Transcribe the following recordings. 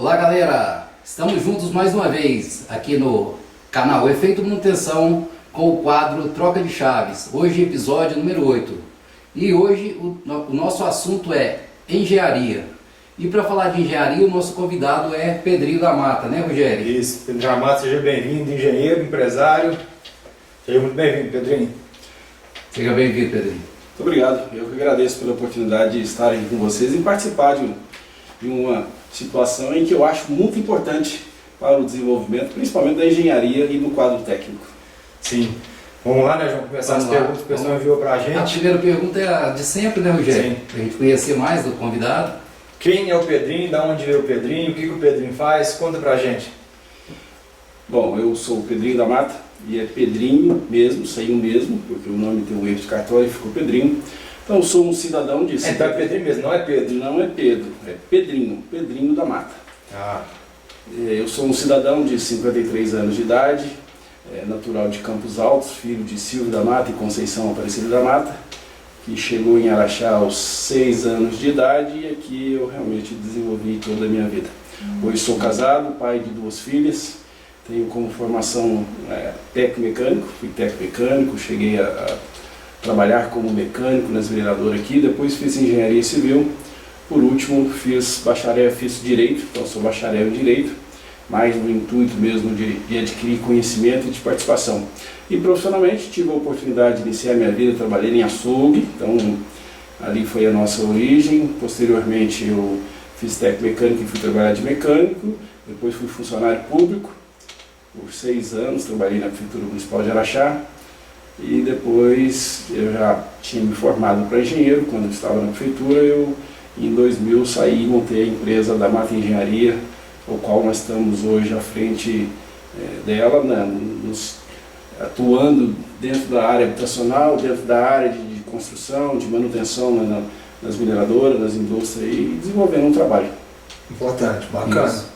Olá galera, estamos juntos mais uma vez aqui no canal Efeito Manutenção com o quadro Troca de Chaves. Hoje episódio número 8 e hoje o nosso assunto é engenharia. E para falar de engenharia o nosso convidado é Pedrinho da Mata, né Rogério? Isso, Pedrinho da Mata, seja bem-vindo, engenheiro, empresário. Seja muito bem-vindo, Pedrinho. Seja bem-vindo, Pedrinho. Muito obrigado, eu que agradeço pela oportunidade de estar aqui com vocês e participar de uma situação em que eu acho muito importante para o desenvolvimento, principalmente da engenharia e do quadro técnico. Sim. Vamos lá, né, João? Começar as perguntas que o pessoal enviou para a gente. A primeira pergunta é a de sempre, né, Rogério? Sim. Para a gente conhecer mais do convidado. Quem é o Pedrinho? Da onde veio o Pedrinho? O que o Pedrinho faz? Conta pra gente. Bom, eu sou o Pedrinho da Mata e é Pedrinho mesmo, saiu mesmo, porque o nome tem um erro de cartório e ficou Pedrinho. Então eu sou um cidadão de... Então é Pedrinho mesmo, não é Pedro? Não é Pedro, é Pedrinho, Pedrinho da Mata. Eu sou um cidadão de 53 anos de idade, natural de Campos Altos, filho de Silvio da Mata e Conceição Aparecida da Mata, que chegou em Araxá aos 6 anos de idade e aqui eu realmente desenvolvi toda a minha vida. Hoje sou casado, pai de 2 filhas, tenho como formação técnico-mecânico, fui técnico-mecânico, cheguei a trabalhar como mecânico na esmerilhadora aqui, depois fiz engenharia civil, por último fiz direito, então sou bacharel em direito, mais no intuito mesmo de adquirir conhecimento e de participação. E profissionalmente tive a oportunidade de iniciar minha vida, trabalhei em açougue, então ali foi a nossa origem. Posteriormente eu fiz técnico mecânico e fui trabalhar de mecânico, depois fui funcionário público, por 6 anos trabalhei na Prefeitura Municipal de Araxá, e depois eu já tinha me formado para engenheiro. Quando eu estava na prefeitura, eu em 2000 saí e montei a empresa da Mata Engenharia, o qual nós estamos hoje à frente dela, atuando dentro da área habitacional, dentro da área de construção, de manutenção nas mineradoras, nas indústrias e desenvolvendo um trabalho. Importante, bacana. Isso.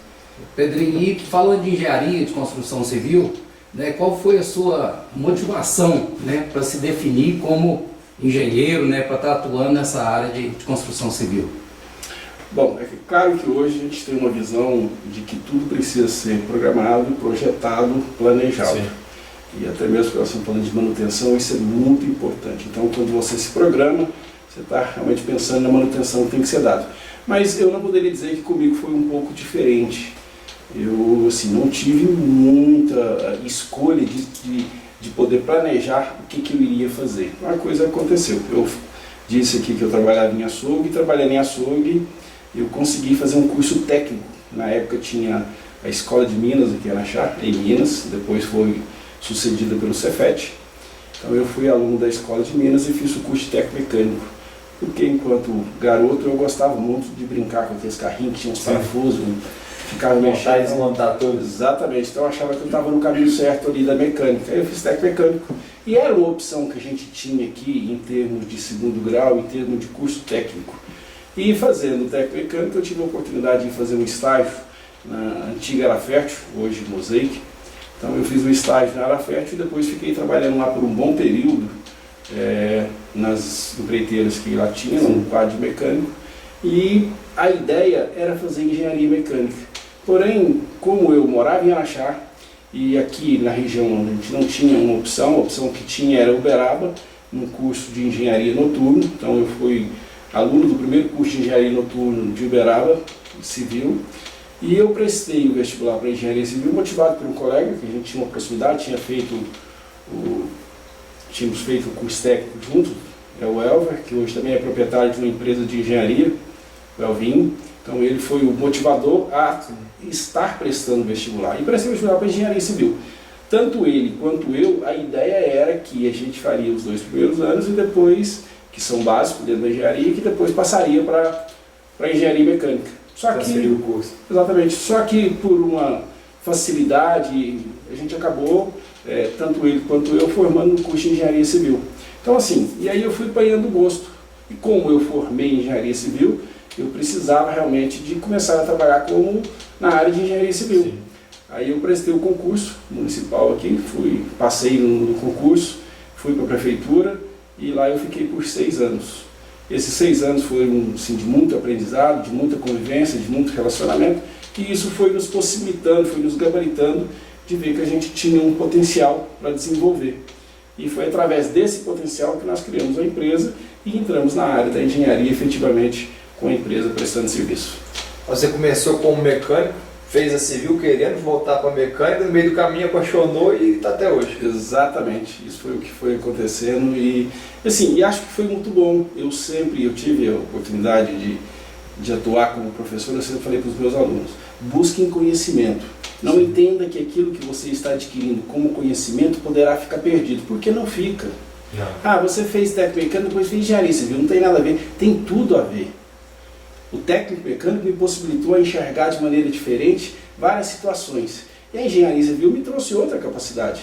Pedrinho, e falando de engenharia, de construção civil, né, qual foi a sua motivação, né, para se definir como engenheiro, né, para estar atuando nessa área de construção civil? Bom, é claro que hoje a gente tem uma visão de que tudo precisa ser programado, projetado, planejado. Sim. E até mesmo que nós estamos falando de manutenção, isso é muito importante. Então, quando você se programa, você está realmente pensando na manutenção que tem que ser dado. Mas eu não poderia dizer que comigo foi um pouco diferente. Eu não tive muita escolha de poder planejar o que eu iria fazer. Uma coisa aconteceu. Eu disse aqui que eu trabalhava em açougue, trabalhando em açougue, eu consegui fazer um curso técnico. Na época tinha a Escola de Minas aqui em Araxá, em Minas, depois foi sucedida pelo Cefet. Então eu fui aluno da Escola de Minas e fiz o curso de técnico mecânico. Porque enquanto garoto eu gostava muito de brincar com aqueles carrinhos que tinham uns parafusos, ficava mexendo e desmontar tudo. Exatamente, então eu achava que eu estava no caminho certo ali da mecânica. Aí eu fiz técnico mecânico e era uma opção que a gente tinha aqui em termos de segundo grau, em termos de curso técnico. E fazendo técnico mecânico eu tive a oportunidade de fazer um estágio na antiga Arafértil, hoje Mosaic. Então eu fiz um estágio na Arafértil e depois fiquei trabalhando lá por um bom período nas empreiteiras que lá tinha, no quadro mecânico. E a ideia era fazer engenharia mecânica. Porém, como eu morava em Araxá, e aqui na região a gente não tinha uma opção, a opção que tinha era Uberaba, no curso de engenharia noturno. Então eu fui aluno do primeiro curso de engenharia noturno de Uberaba, civil, e eu prestei o vestibular para engenharia civil, motivado por um colega, que a gente tinha uma proximidade, tínhamos feito o curso técnico junto, é o Elver, que hoje também é proprietário de uma empresa de engenharia, o Elvinho. Então ele foi o motivador a estar prestando vestibular. E prestei vestibular para engenharia civil. Tanto ele quanto eu, a ideia era que a gente faria os 2 primeiros anos e depois, que são básicos dentro da engenharia, que depois passaria para engenharia mecânica. Só que seria o curso. Exatamente. Só que por uma facilidade, a gente acabou, tanto ele quanto eu, formando no curso de engenharia civil. Então assim, e aí eu fui apanhando gosto. E como eu formei em engenharia civil, eu precisava realmente de começar a trabalhar na área de engenharia civil. Sim. Aí eu prestei o concurso municipal aqui, passei no concurso, fui para a prefeitura e lá eu fiquei por 6 anos. Esses 6 anos foram assim, de muito aprendizado, de muita convivência, de muito relacionamento, e isso foi nos possibilitando, foi nos gabaritando de ver que a gente tinha um potencial para desenvolver. E foi através desse potencial que nós criamos a empresa e entramos na área da engenharia efetivamente com a empresa prestando serviço. Você começou como mecânico, fez a civil querendo voltar para a mecânica, no meio do caminho apaixonou e está até hoje. Exatamente, isso foi o que foi acontecendo e assim, e acho que foi muito bom. Eu tive a oportunidade de atuar como professor, eu sempre falei para os meus alunos, busquem conhecimento. Não entenda que aquilo que você está adquirindo como conhecimento poderá ficar perdido, porque não fica. Não. Ah, você fez técnico mecânico, depois fez engenharia civil, não tem nada a ver, tem tudo a ver. O técnico mecânico me possibilitou a enxergar de maneira diferente várias situações. E a engenharia civil me trouxe outra capacidade.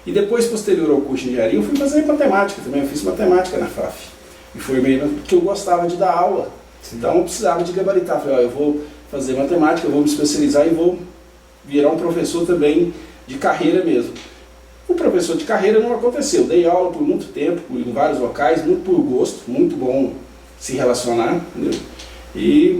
E depois, posterior ao curso de engenharia, eu fui fazer matemática também, eu fiz matemática na FAF. E foi meio porque eu gostava de dar aula. Sim. Então eu precisava de gabaritar. Falei, eu vou fazer matemática, eu vou me especializar e vou virar um professor também de carreira mesmo. O professor de carreira não aconteceu. Dei aula por muito tempo, em vários locais, muito por gosto, muito bom se relacionar, entendeu?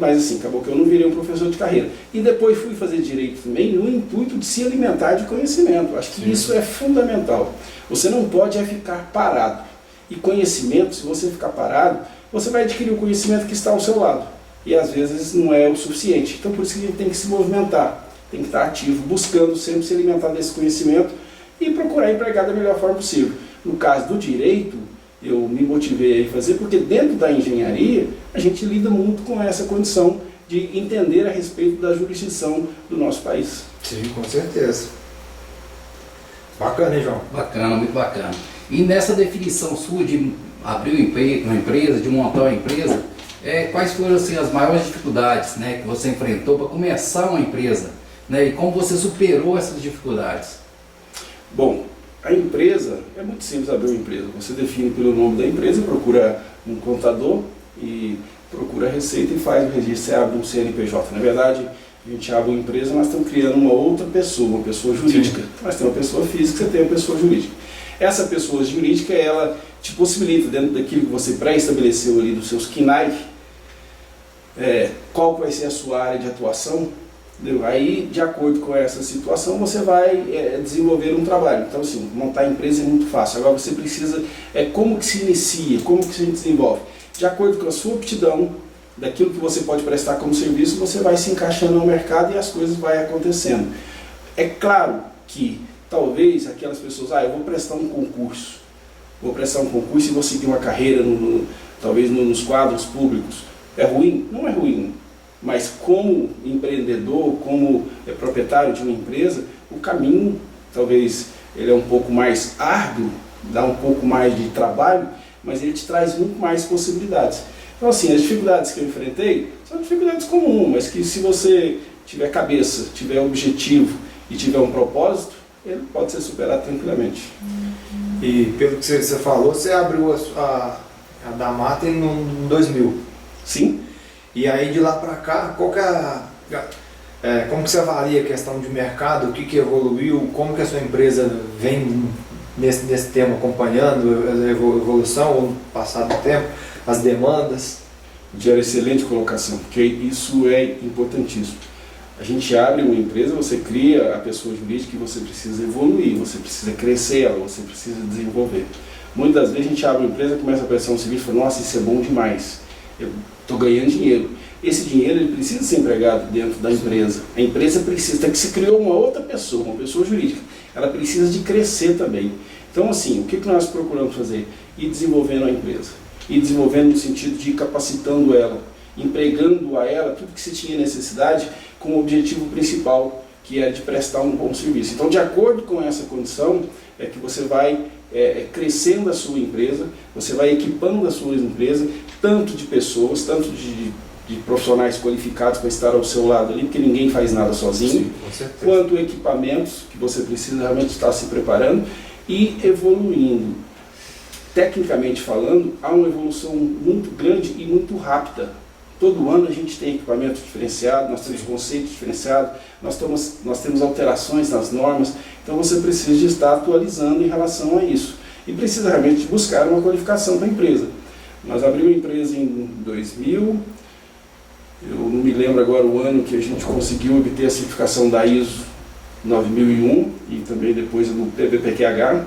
Mas assim, acabou que eu não virei um professor de carreira. E depois fui fazer direito também no intuito de se alimentar de conhecimento. Acho que isso é fundamental. Você não pode ficar parado. E conhecimento, se você ficar parado, você vai adquirir o conhecimento que está ao seu lado. E às vezes não é o suficiente. Então por isso que a gente tem que se movimentar, tem que estar ativo, buscando sempre se alimentar desse conhecimento e procurar empregar da melhor forma possível. No caso do direito, eu me motivei a fazer, porque dentro da engenharia, a gente lida muito com essa condição de entender a respeito da jurisdição do nosso país. Sim, com certeza. Bacana, hein, João? Bacana, muito bacana. E nessa definição sua de abrir uma empresa, de montar uma empresa, quais foram assim, as maiores dificuldades, né, que você enfrentou para começar uma empresa, né, e como você superou essas dificuldades? Bom, a empresa, é muito simples abrir uma empresa. Você define pelo nome da empresa, procura um contador e procura a receita e faz o registro. Você abre um CNPJ. Na verdade, a gente abre uma empresa, nós estamos criando uma outra pessoa, uma pessoa jurídica. Nós temos uma pessoa física, você tem uma pessoa jurídica. Essa pessoa jurídica, ela te possibilita, dentro daquilo que você pré-estabeleceu ali, dos seus KNAI, qual vai ser a sua área de atuação. Entendeu? Aí, de acordo com essa situação, você vai desenvolver um trabalho. Então, assim, montar a empresa é muito fácil. Agora, você precisa, como que se inicia, como que se desenvolve. De acordo com a sua aptidão, daquilo que você pode prestar como serviço, você vai se encaixando no mercado e as coisas vão acontecendo. É claro que, talvez, aquelas pessoas, eu vou prestar um concurso. Vou prestar um concurso e vou seguir uma carreira, talvez nos quadros públicos. É ruim? Não é ruim. Mas como empreendedor, como proprietário de uma empresa, o caminho, talvez, ele é um pouco mais árduo, dá um pouco mais de trabalho, mas ele te traz muito mais possibilidades. Então, assim, as dificuldades que eu enfrentei são dificuldades comuns, mas que se você tiver cabeça, tiver objetivo e tiver um propósito, ele pode ser superado tranquilamente. E pelo que você falou, você abriu a Damata em 2000. Sim. E aí de lá para cá, qual que como que você avalia a questão de mercado, o que evoluiu, como que a sua empresa vem nesse tema acompanhando a evolução, o passar do tempo, as demandas? Diário, excelente colocação, porque isso é importantíssimo. A gente abre uma empresa, você cria a pessoa jurídica e você precisa evoluir, você precisa crescer ela, você precisa desenvolver. Muitas vezes a gente abre uma empresa, começa a prestar um serviço e fala, nossa, isso é bom demais. Eu estou ganhando dinheiro. Esse dinheiro ele precisa ser empregado dentro da empresa. A empresa precisa, até que se criou uma outra pessoa, uma pessoa jurídica. Ela precisa de crescer também. Então, assim, o que nós procuramos fazer? Ir desenvolvendo a empresa. Ir desenvolvendo no sentido de ir capacitando ela, empregando a ela tudo que se tinha necessidade com o objetivo principal, que é de prestar um bom serviço. Então, de acordo com essa condição, é que você vai crescendo a sua empresa, você vai equipando a sua empresa, tanto de pessoas, tanto de profissionais qualificados para estar ao seu lado ali, porque ninguém faz nada sozinho, sim, quanto equipamentos que você precisa realmente estar se preparando e evoluindo. Tecnicamente falando, há uma evolução muito grande e muito rápida. Todo ano a gente tem equipamento diferenciado, nós temos conceitos diferenciados, nós temos alterações nas normas, então você precisa de estar atualizando em relação a isso. E precisa realmente buscar uma qualificação para a empresa. Nós abrimos a empresa em 2000, eu não me lembro agora o ano que a gente conseguiu obter a certificação da ISO 9001 e também depois do PBPQH.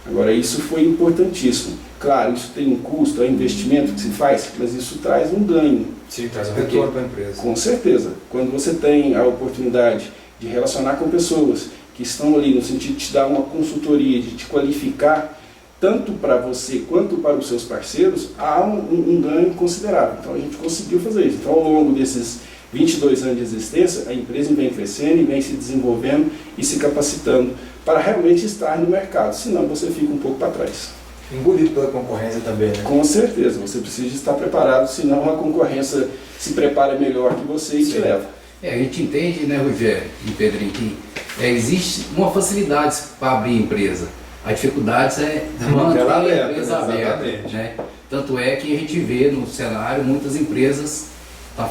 Agora, isso foi importantíssimo. Claro, isso tem um custo, é um investimento que se faz, mas isso traz um ganho. Sim, traz um retorno para a empresa. Com certeza. Quando você tem a oportunidade de relacionar com pessoas que estão ali no sentido de te dar uma consultoria, de te qualificar, tanto para você quanto para os seus parceiros, há um ganho considerável. Então a gente conseguiu fazer isso. Então ao longo desses 22 anos de existência, a empresa vem crescendo e vem se desenvolvendo e se capacitando para realmente estar no mercado, senão você fica um pouco para trás. Engolido pela concorrência também, né? Com certeza, você precisa estar preparado, senão a concorrência se prepara melhor que você e te leva. A gente entende, né, Rogério e Pedrinho, que existe uma facilidade para abrir empresa. A dificuldade é manter a empresa aberta. Né? Tanto é que a gente vê no cenário muitas empresas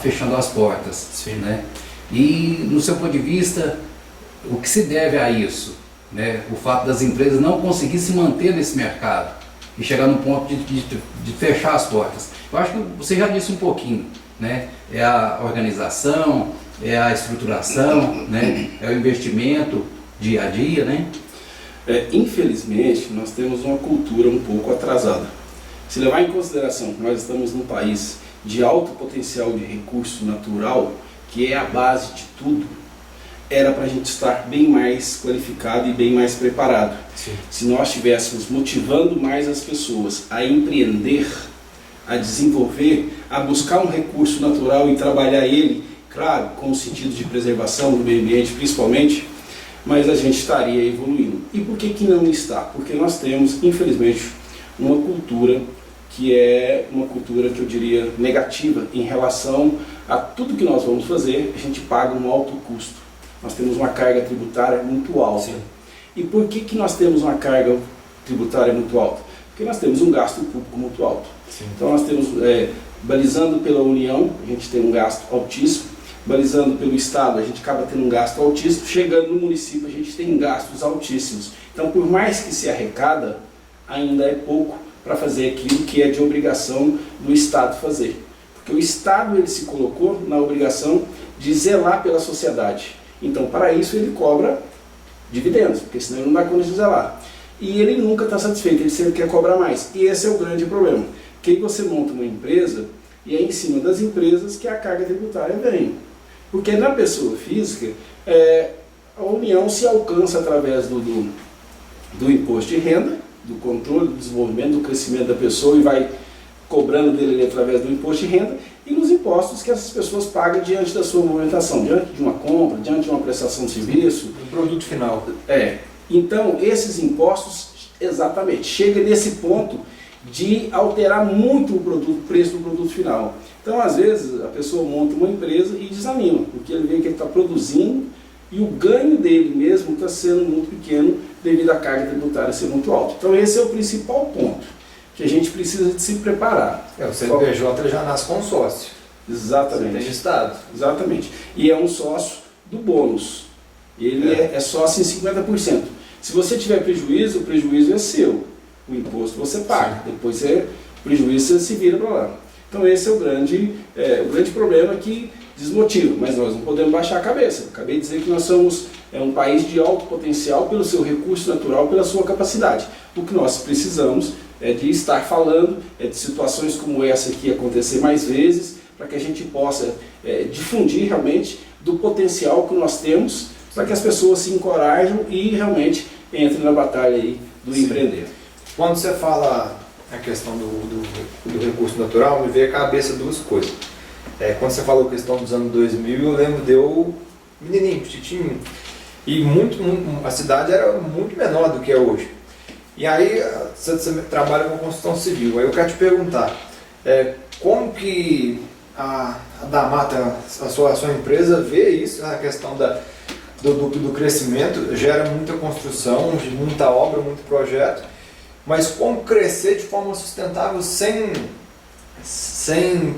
fechando as portas. Sim. Né? E no seu ponto de vista, o que se deve a isso? Né? O fato das empresas não conseguir se manter nesse mercado e chegar no ponto de fechar as portas. Eu acho que você já disse um pouquinho, né? É a organização, é a estruturação, né? É o investimento dia a dia, né? Infelizmente, nós temos uma cultura um pouco atrasada. Se levar em consideração que nós estamos num país de alto potencial de recurso natural, que é a base de tudo, era para a gente estar bem mais qualificado e bem mais preparado. Sim. Se nós estivéssemos motivando mais as pessoas a empreender, a desenvolver, a buscar um recurso natural e trabalhar ele, claro, com o sentido de preservação do meio ambiente principalmente, mas a gente estaria evoluindo. E por que que não está? Porque nós temos, infelizmente, uma cultura que é uma cultura que eu diria negativa em relação a tudo que nós vamos fazer, a gente paga um alto custo. Nós temos uma carga tributária muito alta. Sim. E por que que nós temos uma carga tributária muito alta? Porque nós temos um gasto público muito alto. Sim. Então nós temos, balizando pela União, a gente tem um gasto altíssimo, balizando pelo Estado, a gente acaba tendo um gasto altíssimo, chegando no município a gente tem gastos altíssimos. Então por mais que se arrecada, ainda é pouco para fazer aquilo que é de obrigação do Estado fazer. Porque o Estado ele se colocou na obrigação de zelar pela sociedade. Então, para isso, ele cobra dividendos, porque senão ele não dá conta de zelar. E ele nunca está satisfeito, ele sempre quer cobrar mais. E esse é o grande problema. Que aí você monta uma empresa e é em cima das empresas que a carga tributária vem. Porque na pessoa física, a União se alcança através do imposto de renda, do controle, do desenvolvimento, do crescimento da pessoa e vai cobrando dele através do imposto de renda e nos impostos que essas pessoas pagam diante da sua movimentação, diante de uma compra, diante de uma prestação de serviço. Um produto final. Então, esses impostos, exatamente, chega nesse ponto de alterar muito o preço do produto final. Então, às vezes, a pessoa monta uma empresa e desanima, porque ele vê que ele está produzindo e o ganho dele mesmo está sendo muito pequeno devido à carga tributária ser muito alta. Então, esse é o principal ponto que a gente precisa de se preparar. O CNPJ já nasce com sócio. Exatamente. Você tem Estado. Exatamente. E é um sócio do bônus. Ele é sócio em 50%. Se você tiver prejuízo, o prejuízo é seu. O imposto você paga. Sim. Depois o prejuízo você se vira para lá. Então esse é o grande problema que desmotiva. Mas nós não podemos baixar a cabeça. Acabei de dizer que nós somos um país de alto potencial pelo seu recurso natural, pela sua capacidade. O que nós precisamos é de estar falando, de situações como essa aqui acontecer mais vezes, para que a gente possa difundir realmente do potencial que nós temos, para que as pessoas se encorajam e realmente entrem na batalha aí do empreender. Quando você fala a questão do recurso natural, me veio à cabeça duas coisas. Quando você falou a questão dos anos 2000, eu lembro de eu menininho, petitinho, e a cidade era muito menor do que é hoje. E aí você trabalha com construção civil. Aí eu quero te perguntar, como que a Damata, a sua empresa, vê isso, a questão do crescimento, gera muita construção, muita obra, muito projeto, mas como crescer de forma sustentável sem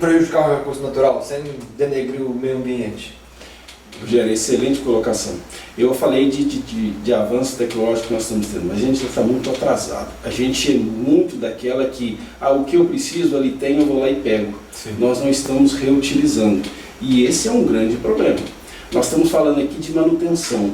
prejudicar o recurso natural, sem denegrir o meio ambiente? Rogério, excelente colocação. Eu falei de avanço tecnológico que nós estamos tendo, mas a gente já está muito atrasado. A gente é muito daquela que, o que eu preciso ali tem, eu vou lá e pego. Sim. Nós não estamos reutilizando. E esse é um grande problema. Nós estamos falando aqui de manutenção.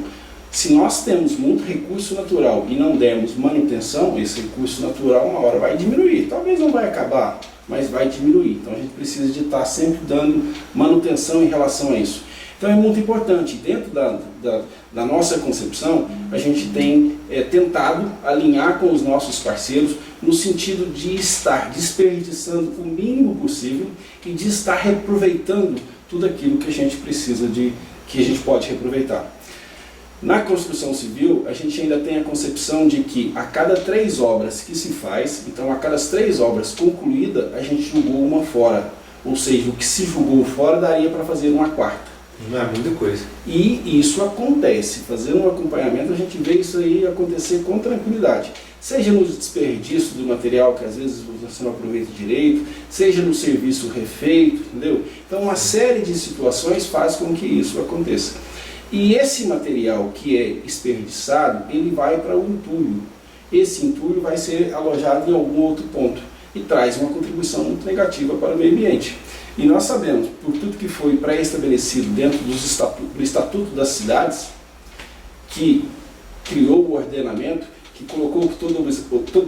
Se nós temos muito recurso natural e não dermos manutenção, esse recurso natural uma hora vai diminuir. Talvez não vai acabar, mas vai diminuir. Então a gente precisa de estar sempre dando manutenção em relação a isso. Então é muito importante, dentro da nossa concepção, a gente tem tentado alinhar com os nossos parceiros no sentido de estar desperdiçando o mínimo possível e de estar reaproveitando tudo aquilo que a gente precisa que a gente pode reaproveitar. Na construção civil, a gente ainda tem a concepção de que a cada 3 obras que se faz, então a cada 3 obras concluídas, a gente julgou uma fora. Ou seja, o que se julgou fora daria para fazer uma quarta. Não é muita coisa. E isso acontece. Fazendo um acompanhamento, a gente vê isso aí acontecer com tranquilidade. Seja no desperdício do material, que às vezes você não aproveita direito, seja no serviço refeito, entendeu? Então, uma série de situações faz com que isso aconteça. E esse material que é desperdiçado, ele vai para o entulho. Esse entulho vai ser alojado em algum outro ponto e traz uma contribuição muito negativa para o meio ambiente. E nós sabemos, por tudo que foi pré-estabelecido dentro do Estatuto das Cidades, que criou o ordenamento, que colocou que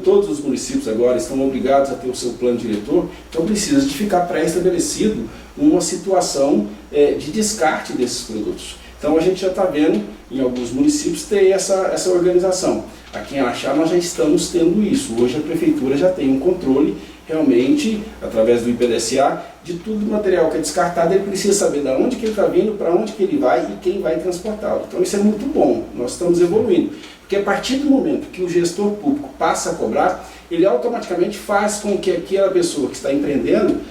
todos os municípios agora estão obrigados a ter o seu plano diretor, então precisa de ficar pré-estabelecido uma situação de descarte desses produtos. Então a gente já está vendo em alguns municípios ter essa organização. Aqui em Araxá nós já estamos tendo isso. Hoje a prefeitura já tem um controle realmente, através do IPDSA, de tudo o material que é descartado. Ele precisa saber de onde que ele está vindo, para onde que ele vai e quem vai transportá-lo. Então isso é muito bom, nós estamos evoluindo. Porque a partir do momento que o gestor público passa a cobrar, ele automaticamente faz com que aquela pessoa que está empreendendo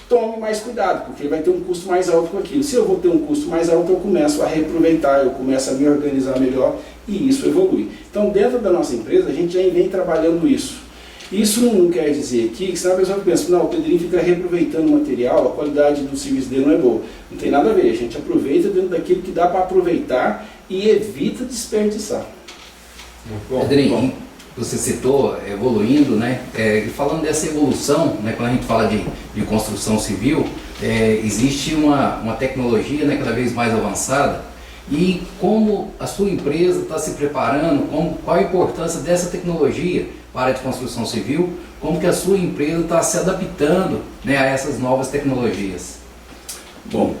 tome mais cuidado, porque ele vai ter um custo mais alto com aquilo. Se eu vou ter um custo mais alto, eu começo a reaproveitar, eu começo a me organizar melhor e isso evolui. Então, dentro da nossa empresa, a gente já vem trabalhando isso. Isso não quer dizer aqui que senão a pessoa pensa, não, o Pedrinho fica reaproveitando o material, a qualidade do serviço dele não é boa. Não tem nada a ver, a gente aproveita dentro daquilo que dá para aproveitar e evita desperdiçar. Pedrinho, você citou evoluindo, né? E falando dessa evolução, né, quando a gente fala de construção civil, existe uma tecnologia, né, cada vez mais avançada. E como a sua empresa está se preparando, qual a importância dessa tecnologia para a área de construção civil, como que a sua empresa está se adaptando, né, a essas novas tecnologias? Bom,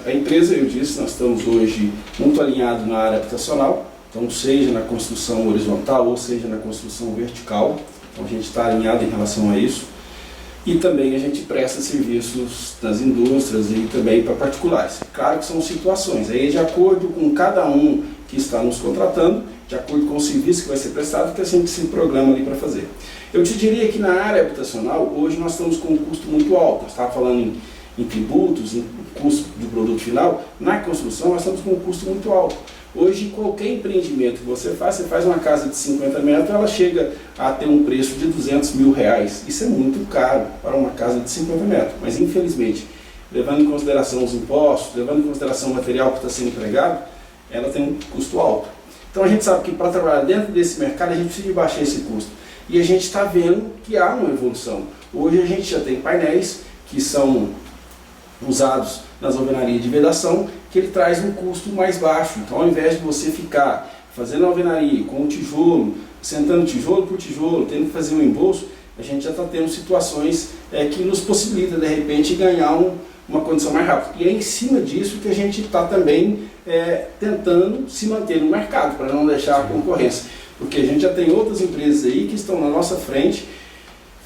a empresa, eu disse, nós estamos hoje muito alinhados na área habitacional. Então, seja na construção horizontal ou seja na construção vertical, então a gente está alinhado em relação a isso. E também a gente presta serviços nas indústrias e também para particulares. Claro que são situações, aí de acordo com cada um que está nos contratando, de acordo com o serviço que vai ser prestado, que a gente se programa ali para fazer. Eu te diria que na área habitacional, hoje nós estamos com um custo muito alto. Nós estávamos falando em tributos, em custo do produto final. Na construção, nós estamos com um custo muito alto. Hoje, qualquer empreendimento que você faz uma casa de 50 metros, ela chega a ter um preço de R$200 mil. Isso é muito caro para uma casa de 50 metros, mas infelizmente, levando em consideração os impostos, levando em consideração o material que está sendo empregado, ela tem um custo alto. Então a gente sabe que para trabalhar dentro desse mercado, a gente precisa baixar esse custo. E a gente está vendo que há uma evolução. Hoje a gente já tem painéis que são usados nas alvenarias de vedação, que ele traz um custo mais baixo. Então, ao invés de você ficar fazendo a alvenaria com o tijolo, sentando tijolo por tijolo, tendo que fazer um embolso, a gente já está tendo situações que nos possibilita, de repente, ganhar uma condição mais rápida. E é em cima disso que a gente está também tentando se manter no mercado, para não deixar a concorrência. Porque a gente já tem outras empresas aí que estão na nossa frente,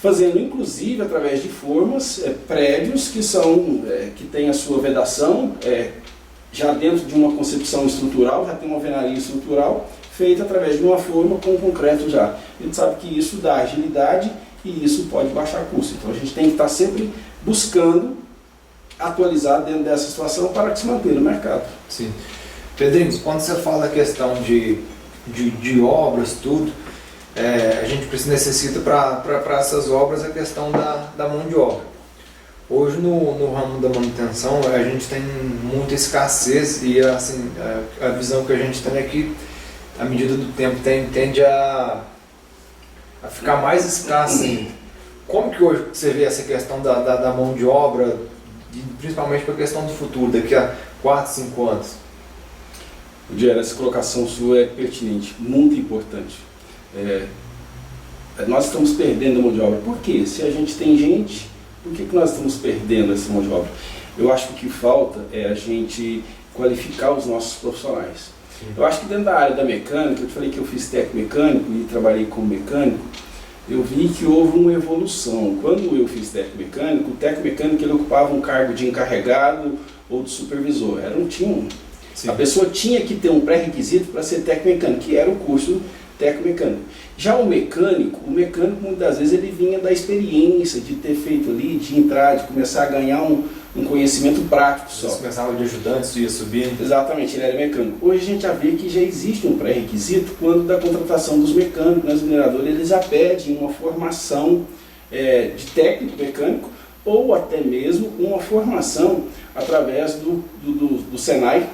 fazendo inclusive através de formas, prédios que têm a sua vedação, já dentro de uma concepção estrutural, já tem uma alvenaria estrutural, feita através de uma forma com concreto já. A gente sabe que isso dá agilidade e isso pode baixar custo. Então a gente tem que estar sempre buscando atualizar dentro dessa situação para que se mantenha no mercado. Sim. Pedrinho, quando você fala a questão de obras, tudo, a gente necessita para essas obras a questão da mão de obra. Hoje no ramo da manutenção a gente tem muita escassez e assim, a visão que a gente tem é que à medida do tempo tende a ficar mais escassa ainda. Como que hoje você vê essa questão da mão de obra, principalmente para a questão do futuro, daqui a 4, 5 anos? Diego, essa colocação sua é pertinente, muito importante. Nós estamos perdendo a mão de obra. Por quê? Se a gente tem gente, por que nós estamos perdendo essa mão de obra? Eu acho que o que falta é a gente qualificar os nossos profissionais. Eu acho que dentro da área da mecânica, eu te falei que eu fiz técnico mecânico e trabalhei como mecânico, eu vi que houve uma evolução. Quando eu fiz técnico mecânico, o técnico mecânico ele ocupava um cargo de encarregado ou de supervisor. A pessoa tinha que ter um pré-requisito para ser técnico mecânico, que era o curso técnico mecânico. Já o mecânico muitas vezes ele vinha da experiência, de ter feito ali, de entrar, de começar a ganhar um conhecimento prático só. Você começava de ajudante, isso ia subindo. Exatamente, ele era mecânico. Hoje a gente já vê que já existe um pré-requisito quando da contratação dos mecânicos, né? Os mineradores eles já pedem uma formação de técnico mecânico ou até mesmo uma formação através do Senai,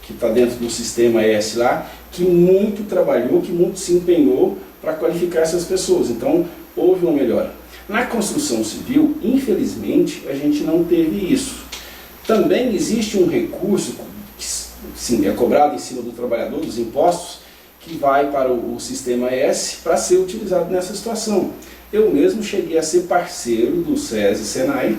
que está dentro do sistema S lá, que muito trabalhou, que muito se empenhou para qualificar essas pessoas. Então, houve uma melhora. Na construção civil, infelizmente, a gente não teve isso. Também existe um recurso, que sim, é cobrado em cima do trabalhador, dos impostos, que vai para o sistema S para ser utilizado nessa situação. Eu mesmo cheguei a ser parceiro do SESI e Senai,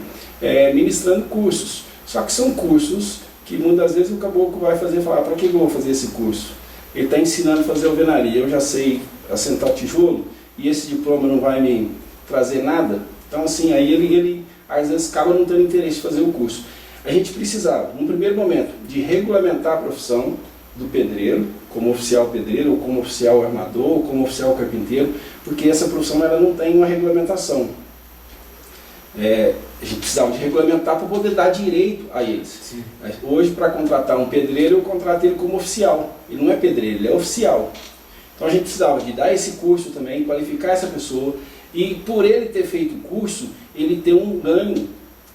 ministrando cursos. Só que são cursos que muitas vezes o caboclo vai falar, para que eu vou fazer esse curso? Ele está ensinando a fazer alvenaria, eu já sei assentar tijolo e esse diploma não vai me trazer nada. Então assim, aí ele às vezes acaba não tendo interesse de fazer o curso. A gente precisava, num primeiro momento, de regulamentar a profissão do pedreiro, como oficial pedreiro, ou como oficial armador, ou como oficial carpinteiro, porque essa profissão ela não tem uma regulamentação. A gente precisava de regulamentar para poder dar direito a eles. Sim. Hoje, para contratar um pedreiro, eu contrato ele como oficial. Ele não é pedreiro, ele é oficial. Então a gente precisava de dar esse curso também, qualificar essa pessoa, e por ele ter feito o curso, ele ter um ganho,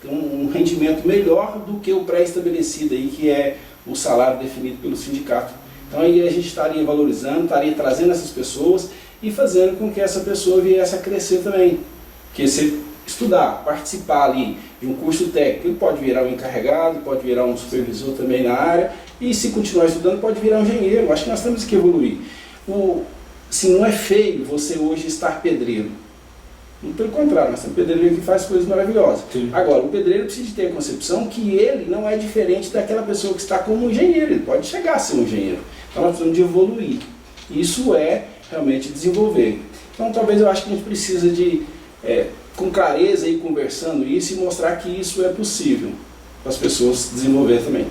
um rendimento melhor do que o pré-estabelecido aí, que é o salário definido pelo sindicato. Então aí a gente estaria valorizando, estaria trazendo essas pessoas e fazendo com que essa pessoa viesse a crescer também. Porque se estudar, participar ali de um curso técnico, ele pode virar um encarregado, pode virar um supervisor também na área, e se continuar estudando pode virar um engenheiro. Acho que nós temos que evoluir. Assim, não é feio você hoje estar pedreiro. Pelo contrário, nós temos pedreiro que faz coisas maravilhosas. Sim. Agora, o pedreiro precisa ter a concepção que ele não é diferente daquela pessoa que está como engenheiro, ele pode chegar a ser um engenheiro. Então nós precisamos de evoluir. Isso é realmente desenvolver. Então talvez eu acho que a gente precisa de, com clareza, ir conversando isso e mostrar que isso é possível para as pessoas desenvolver também.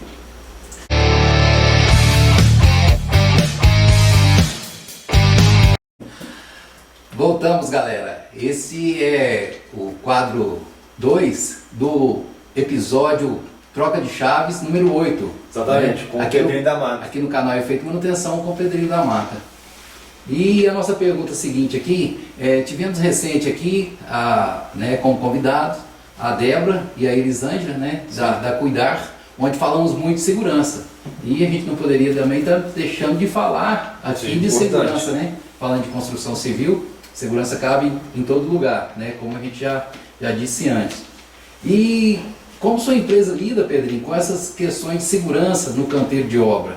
Voltamos, galera. Esse é o quadro 2 do episódio Troca de Chaves número 8. Exatamente, com o Pedrinho da Mata. Aqui no canal Efeito Manutenção com o Pedrinho da Mata. E a nossa pergunta seguinte aqui, tivemos recente aqui, como convidados, a Débora e a Elisângela, né, da Cuidar, onde falamos muito de segurança. E a gente não poderia também estar deixando de falar aqui de segurança, né? Falando de construção civil, segurança cabe em todo lugar, né? Como a gente já disse antes. E como sua empresa lida, Pedrinho, com essas questões de segurança no canteiro de obra?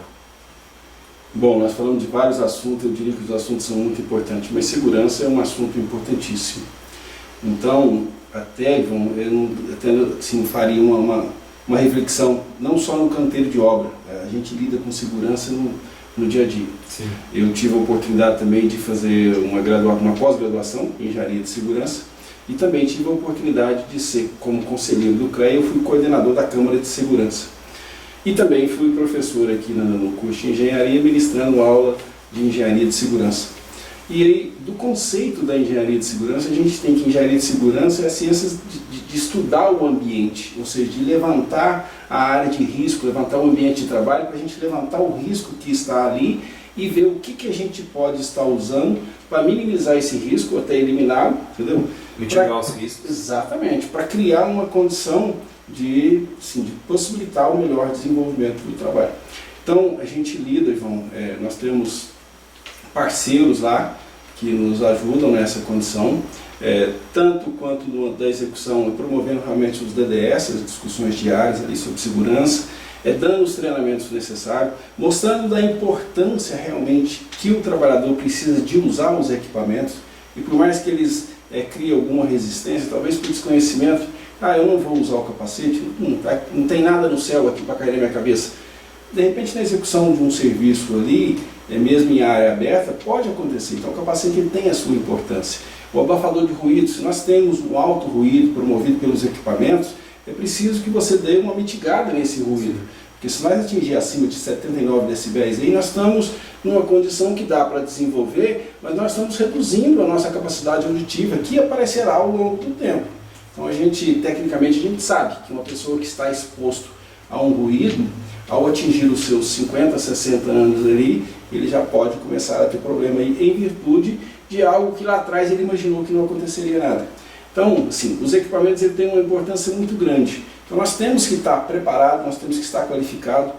Bom, nós falamos de vários assuntos, eu diria que os assuntos são muito importantes, mas segurança é um assunto importantíssimo. Então, eu faria uma reflexão, não só no canteiro de obra, a gente lida com segurança no dia a dia. Sim. Eu tive a oportunidade também de fazer uma pós-graduação em engenharia de segurança e também tive a oportunidade de ser, como conselheiro do CREA, eu fui coordenador da Câmara de Segurança. E também fui professor aqui no curso de engenharia, ministrando aula de engenharia de segurança. E aí, do conceito da engenharia de segurança, a gente tem que engenharia de segurança é a ciência de estudar o ambiente, ou seja, de levantar a área de risco, levantar o ambiente de trabalho, para a gente levantar o risco que está ali e ver o que a gente pode estar usando para minimizar esse risco, até eliminá-lo, entendeu? Mitigar os riscos. Exatamente, para criar uma condição de possibilitar o melhor desenvolvimento do trabalho. Então, a gente lida, Ivan, nós temos parceiros lá que nos ajudam nessa condição, tanto quanto da execução, promovendo realmente os DDS, as discussões diárias ali sobre segurança, dando os treinamentos necessários, mostrando da importância realmente que o trabalhador precisa de usar os equipamentos, e por mais que eles criem alguma resistência, talvez por desconhecimento, eu não vou usar o capacete, não tem nada no céu aqui para cair na minha cabeça. De repente, na execução de um serviço ali, mesmo em área aberta, pode acontecer. Então, o capacete ele tem a sua importância. O abafador de ruído, se nós temos um alto ruído promovido pelos equipamentos, é preciso que você dê uma mitigada nesse ruído. Porque se nós atingir acima de 79 decibéis, aí nós estamos numa condição que dá para desenvolver, mas nós estamos reduzindo a nossa capacidade auditiva, que aparecerá ao longo do tempo. Então, tecnicamente, a gente sabe que uma pessoa que está exposto a um ruído, ao atingir os seus 50, 60 anos ali, ele já pode começar a ter problema aí, em virtude de algo que lá atrás ele imaginou que não aconteceria nada. Então, assim, os equipamentos ele têm uma importância muito grande. Então, nós temos que estar preparados, nós temos que estar qualificados.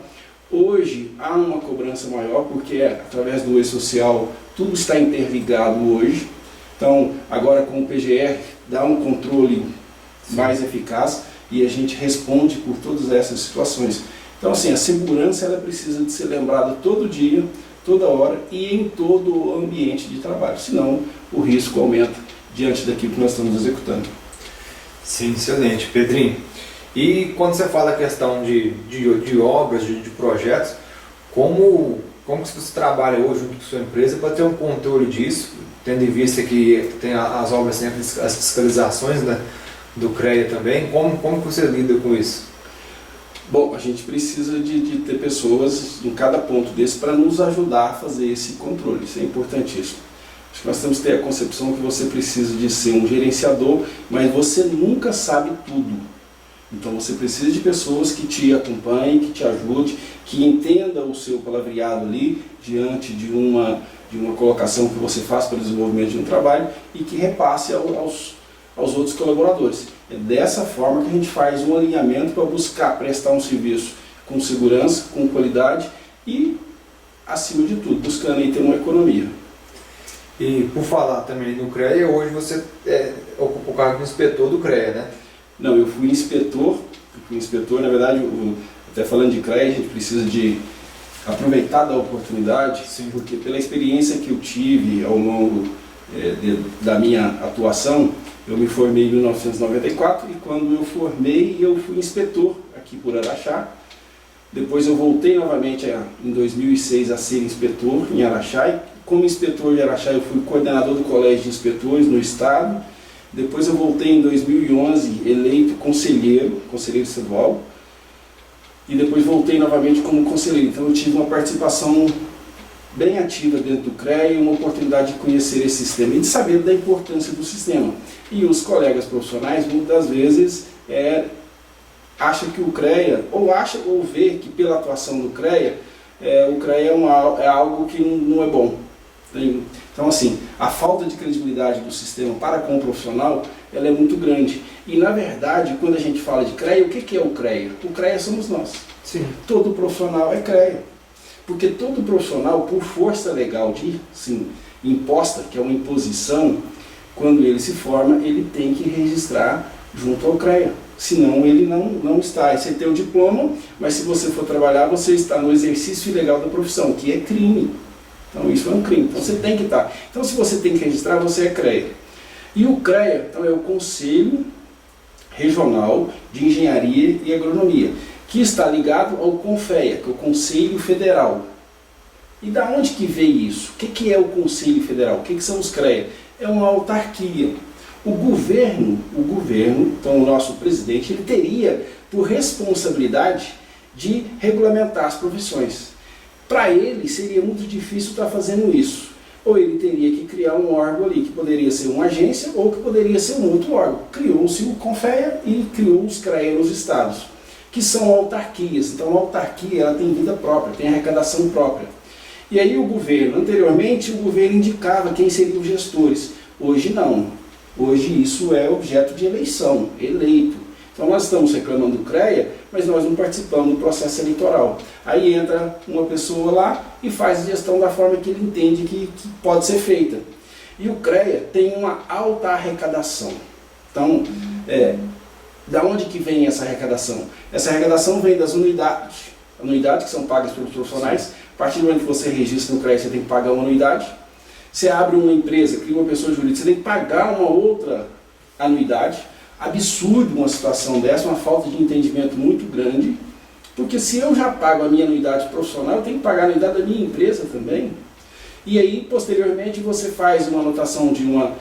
Hoje, há uma cobrança maior, porque através do e-social, tudo está interligado hoje. Então, agora com o PGR, dá um controle mais eficaz e a gente responde por todas essas situações. Então, assim, a segurança ela precisa de ser lembrada todo dia, toda hora e em todo o ambiente de trabalho, senão o risco aumenta diante daquilo que nós estamos executando. Sim, excelente. Pedrinho, e quando você fala a questão de obras, de projetos, como que você trabalha hoje junto com a sua empresa para ter um controle disso, tendo em vista que tem as obras sempre, as fiscalizações, né, do CREA também, como que você lida com isso? Bom, a gente precisa de ter pessoas em cada ponto desse para nos ajudar a fazer esse controle, isso é importantíssimo. Acho que nós temos que ter a concepção que você precisa de ser um gerenciador, mas você nunca sabe tudo. Então você precisa de pessoas que te acompanhem, que te ajudem, que entendam o seu palavreado ali, diante de uma colocação que você faz para o desenvolvimento de um trabalho e que repasse aos outros colaboradores. É dessa forma que a gente faz um alinhamento para buscar prestar um serviço com segurança, com qualidade e, acima de tudo, buscando aí ter uma economia. E por falar também no CREA, hoje você ocupa o cargo de inspetor do CREA, né? Não, eu fui inspetor, na verdade, até falando de CREA, a gente precisa de aproveitar da oportunidade, sim, porque pela experiência que eu tive ao longo da minha atuação, eu me formei em 1994 e quando eu formei eu fui inspetor aqui por Araxá. Depois eu voltei novamente em 2006 a ser inspetor em Araxá e como inspetor de Araxá eu fui coordenador do colégio de inspetores no estado. Depois eu voltei em 2011 eleito conselheiro estadual e depois voltei novamente como conselheiro. Então eu tive uma participação bem ativa dentro do CREA e uma oportunidade de conhecer esse sistema e de saber da importância do sistema. E os colegas profissionais muitas vezes acham que o CREA, ou vê que pela atuação do CREA, o CREA é algo que não é bom. Então assim, a falta de credibilidade do sistema para com o profissional, ela é muito grande. E na verdade, quando a gente fala de CREA, o que é o CREA? O CREA somos nós. Sim. Todo profissional é CREA. Porque todo profissional, por força legal imposta, que é uma imposição, quando ele se forma, ele tem que registrar junto ao CREA. Senão ele não está. Aí você tem o diploma, mas se você for trabalhar, você está no exercício ilegal da profissão, que é crime. Então isso é um crime. Então você tem que estar. Então se você tem que registrar, você é CREA. E o CREA então, é o Conselho Regional de Engenharia e Agronomia, que está ligado ao CONFEA, que é o Conselho Federal. E da onde que veio isso? O que é o Conselho Federal? O que são os CREA? É uma autarquia. O governo, então o nosso presidente, ele teria por responsabilidade de regulamentar as profissões. Para ele seria muito difícil estar fazendo isso. Ou ele teria que criar um órgão ali, que poderia ser uma agência ou que poderia ser um outro órgão. Criou-se o CONFEA e criou os CREA nos estados, que são autarquias. Então a autarquia ela tem vida própria, tem arrecadação própria. E aí o governo, anteriormente o governo indicava quem seriam os gestores, hoje não. Hoje isso é objeto de eleição, eleito. Então nós estamos reclamando do CREA, mas nós não participamos do processo eleitoral. Aí entra uma pessoa lá e faz a gestão da forma que ele entende que pode ser feita. E o CREA tem uma alta arrecadação. Então, da onde que vem essa arrecadação? Essa arrecadação vem das anuidades que são pagas pelos profissionais. A partir do momento que você registra no CREA, você tem que pagar uma anuidade. Você abre uma empresa, cria uma pessoa jurídica, você tem que pagar uma outra anuidade. Absurdo uma situação dessa, uma falta de entendimento muito grande, porque se eu já pago a minha anuidade profissional, eu tenho que pagar a anuidade da minha empresa também. E aí, posteriormente, você faz uma anotação de uma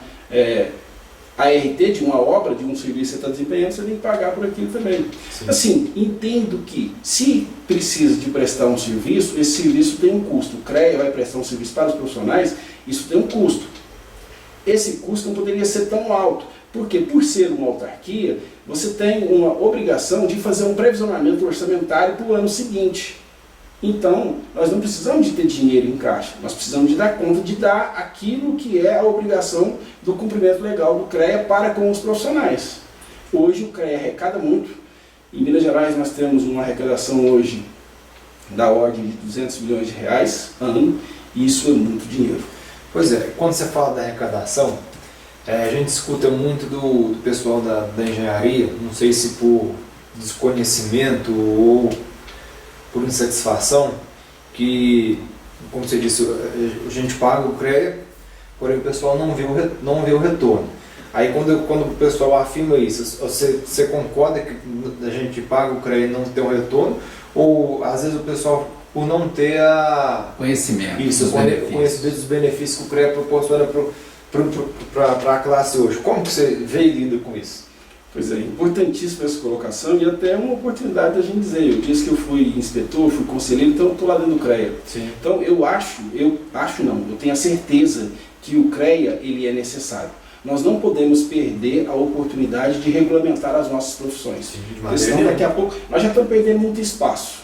ART, de uma obra, de um serviço que você está desempenhando, você tem que pagar por aquilo também. Sim. Assim, entendo que se precisa de prestar um serviço, esse serviço tem um custo. O CREA vai prestar um serviço para os profissionais, isso tem um custo. Esse custo não poderia ser tão alto. Porque, por ser uma autarquia, você tem uma obrigação de fazer um previsionamento orçamentário para o ano seguinte. Então, nós não precisamos de ter dinheiro em caixa, nós precisamos de dar conta de dar aquilo que é a obrigação do cumprimento legal do CREA para com os profissionais. Hoje o CREA arrecada muito. Em Minas Gerais nós temos uma arrecadação hoje da ordem de 200 milhões de reais ano, e isso é muito dinheiro. Pois é, quando você fala da arrecadação, a gente escuta muito do pessoal da engenharia, não sei se por desconhecimento ou por insatisfação, que, como você disse, a gente paga o CREA, porém o pessoal não vê o retorno. Aí quando o pessoal afirma isso, você concorda que a gente paga o CREA e não tem um retorno? Ou às vezes o pessoal, por não ter conhecimento dos benefícios que o CREA proporciona para a classe hoje. Como que você vê e lida com isso? Pois é, importantíssima essa colocação e até uma oportunidade da gente dizer. Eu disse que eu fui inspetor, fui conselheiro, então eu estou lá dentro do CREA. Sim. Então eu tenho a certeza que o CREA ele é necessário. Nós não podemos perder a oportunidade de regulamentar as nossas profissões. Sim, porque senão daqui a pouco nós já estamos perdendo muito espaço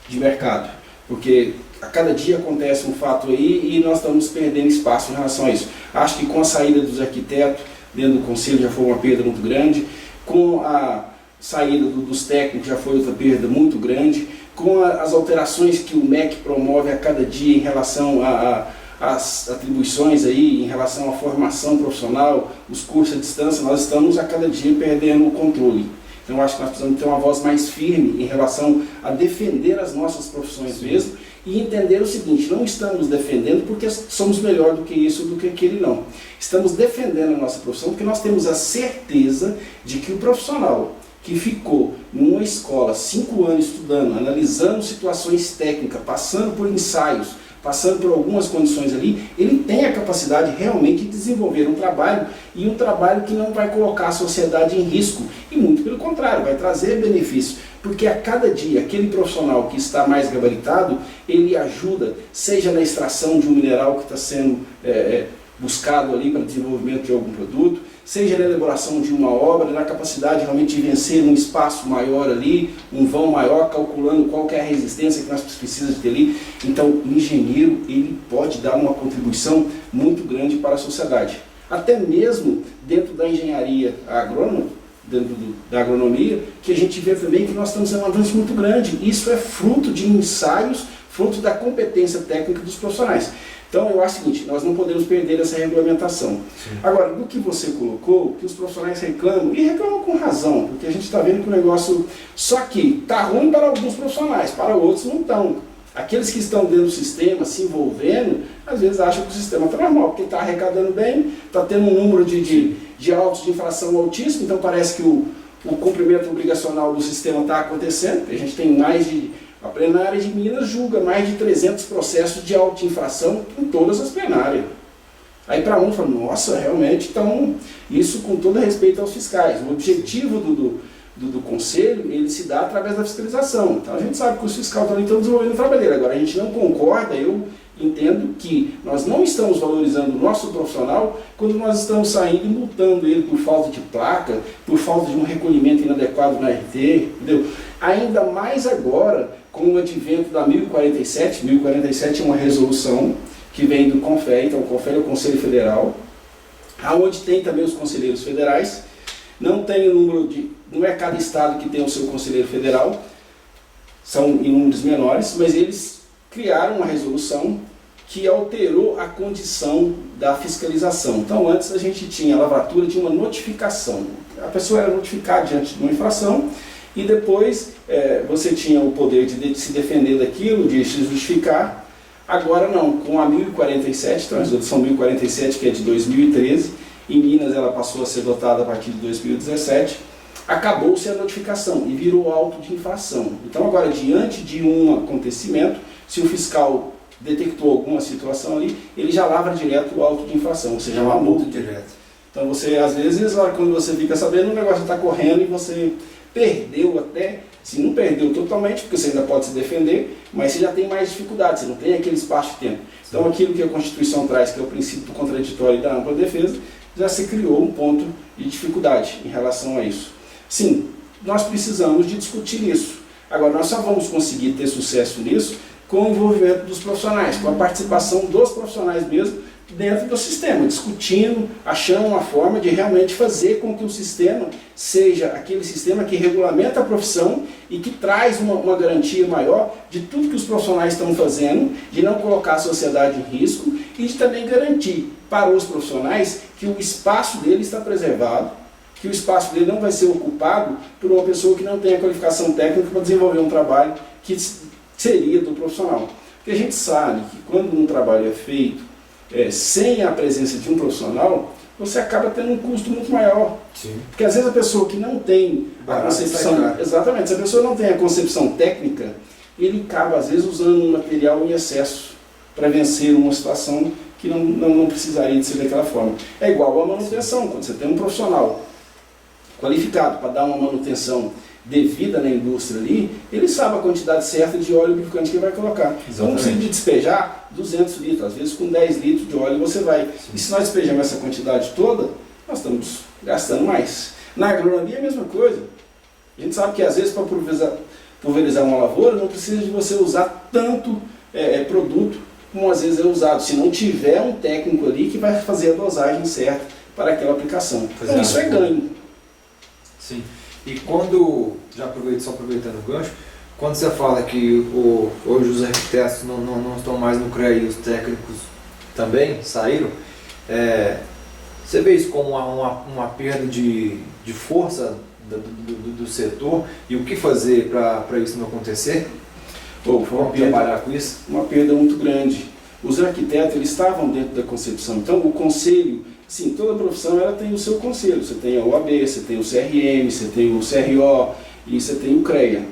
de mercado. Porque a cada dia acontece um fato aí e nós estamos perdendo espaço em relação a isso. Acho que com a saída dos arquitetos dentro do conselho já foi uma perda muito grande, com a saída dos técnicos já foi outra perda muito grande, com as alterações que o MEC promove a cada dia em relação às atribuições aí, em relação à formação profissional, os cursos à distância, nós estamos a cada dia perdendo o controle. Então eu acho que nós precisamos ter uma voz mais firme em relação a defender as nossas profissões mesmo, e entender o seguinte: não estamos defendendo porque somos melhor do que isso, do que aquele não. Estamos defendendo a nossa profissão porque nós temos a certeza de que o profissional que ficou numa escola 5 anos estudando, analisando situações técnicas, passando por ensaios, passando por algumas condições ali, ele tem a capacidade realmente de desenvolver um trabalho, e um trabalho que não vai colocar a sociedade em risco, e muito pelo contrário, vai trazer benefícios, porque a cada dia aquele profissional que está mais gabaritado, ele ajuda, seja na extração de um mineral que está sendo buscado ali para desenvolvimento de algum produto, seja na elaboração de uma obra, na capacidade realmente de vencer um espaço maior ali, um vão maior, calculando qual que é a resistência que nós precisamos ter ali. Então, o engenheiro, ele pode dar uma contribuição muito grande para a sociedade. Até mesmo dentro da engenharia agrônoma, dentro da agronomia, que a gente vê também que nós estamos em um avanço muito grande. Isso é fruto de ensaios, fruto da competência técnica dos profissionais. Então eu acho o seguinte: nós não podemos perder essa regulamentação. Sim. Agora, do que você colocou, que os profissionais reclamam, e reclamam com razão, porque a gente está vendo que o negócio, só que está ruim para alguns profissionais, para outros não estão. Aqueles que estão dentro do sistema, se envolvendo, às vezes acham que o sistema está normal, porque está arrecadando bem, está tendo um número de autos de infração altíssimo, então parece que o cumprimento obrigacional do sistema está acontecendo. A gente tem a plenária de Minas julga mais de 300 processos de auto-infração em todas as plenárias. Aí para um fala, nossa, realmente, então, isso com todo respeito aos fiscais. O objetivo do conselho, ele se dá através da fiscalização. Então a gente sabe que os fiscais estão desenvolvendo o trabalho dele. Agora a gente não concorda, eu entendo que nós não estamos valorizando o nosso profissional quando nós estamos saindo e multando ele por falta de placa, por falta de um recolhimento inadequado na RT, entendeu? Ainda mais agora, com o advento da 1047, 1047 é uma resolução que vem do CONFER, então o CONFER é o Conselho Federal, Aonde tem também os conselheiros federais, não tem o número não é cada estado que tem o seu conselheiro federal, são em números menores, mas eles criaram uma resolução que alterou a condição da fiscalização. Então antes a gente tinha a lavratura de uma notificação, a pessoa era notificada diante de uma infração e depois você tinha o poder de se defender daquilo, de se justificar. Agora não, com a 1047, então a resolução 1047 que é de 2013, em Minas ela passou a ser adotada a partir de 2017, acabou-se a notificação e virou auto de infração. Então agora, diante de um acontecimento, se o fiscal detectou alguma situação ali, ele já lavra direto o auto de infração, ou seja, uma multa direto. Então você, às vezes, quando você fica sabendo, o negócio está correndo e você perdeu até, se não perdeu totalmente, porque você ainda pode se defender, mas você já tem mais dificuldade, você não tem aquele espaço de tempo. Então aquilo que a Constituição traz, que é o princípio do contraditório e da ampla defesa, já se criou um ponto de dificuldade em relação a isso. Sim, nós precisamos de discutir isso. Agora, nós só vamos conseguir ter sucesso nisso com o envolvimento dos profissionais, com a participação dos profissionais mesmo dentro do sistema, discutindo, achando uma forma de realmente fazer com que o sistema seja aquele sistema que regulamenta a profissão e que traz uma garantia maior de tudo que os profissionais estão fazendo, de não colocar a sociedade em risco e de também garantir para os profissionais que o espaço dele está preservado, que o espaço dele não vai ser ocupado por uma pessoa que não tem a qualificação técnica para desenvolver um trabalho que seria do profissional. Porque a gente sabe que quando um trabalho é feito sem a presença de um profissional, você acaba tendo um custo muito maior. Sim. Porque às vezes a pessoa que não tem a concepção... Exatamente, se a pessoa não tem a concepção técnica, ele acaba às vezes usando um material em excesso para vencer uma situação que não precisaria de ser daquela forma. É igual a manutenção, quando você tem um profissional qualificado para dar uma manutenção devida na indústria ali, ele sabe a quantidade certa de óleo lubrificante que vai colocar. Então não precisa de despejar 200 litros, às vezes com 10 litros de óleo você vai. Sim. E se nós despejamos essa quantidade toda, nós estamos gastando mais. Na agronomia é a mesma coisa. A gente sabe que às vezes para pulverizar uma lavoura não precisa de você usar tanto produto como às vezes é usado, se não tiver um técnico ali que vai fazer a dosagem certa para aquela aplicação. Então isso é ganho. Sim. E quando, só aproveitando o gancho, quando você fala que hoje os arquitetos não estão mais no CREA e os técnicos também saíram, você vê isso como uma perda de força do setor e o que fazer para isso não acontecer? Vamos trabalhar com isso? Uma perda muito grande. Os arquitetos eles estavam dentro da concepção, então o conselho, sim, toda profissão ela tem o seu conselho, você tem a OAB, você tem o CRM, você tem o CRO e você tem o CREA,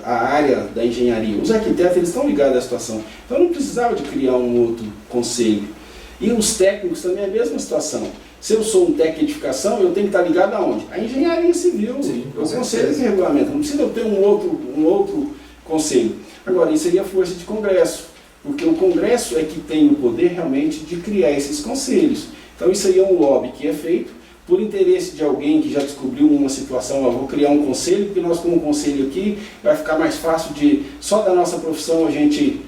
a área da engenharia. Os arquitetos eles estão ligados à situação, então não precisava de criar um outro conselho. E os técnicos também é a mesma situação. Se eu sou um técnico de edificação, eu tenho que estar ligado aonde? A engenharia civil, sim, o conselho que regulamenta, não precisa eu ter um outro conselho. Agora, isso seria força de congresso, porque o congresso é que tem o poder realmente de criar esses conselhos. Então isso aí é um lobby que é feito por interesse de alguém que já descobriu uma situação, vou criar um conselho, porque nós como conselho aqui vai ficar mais fácil de, só da nossa profissão, a gente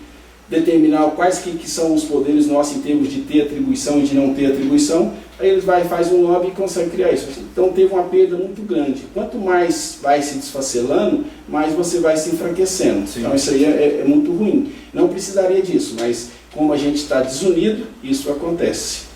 determinar quais que são os poderes nossos em termos de ter atribuição e de não ter atribuição, aí ele faz um lobby e consegue criar isso. Então teve uma perda muito grande. Quanto mais vai se desfacelando, mais você vai se enfraquecendo. Sim. Então isso aí é muito ruim. Não precisaria disso, mas como a gente está desunido, isso acontece.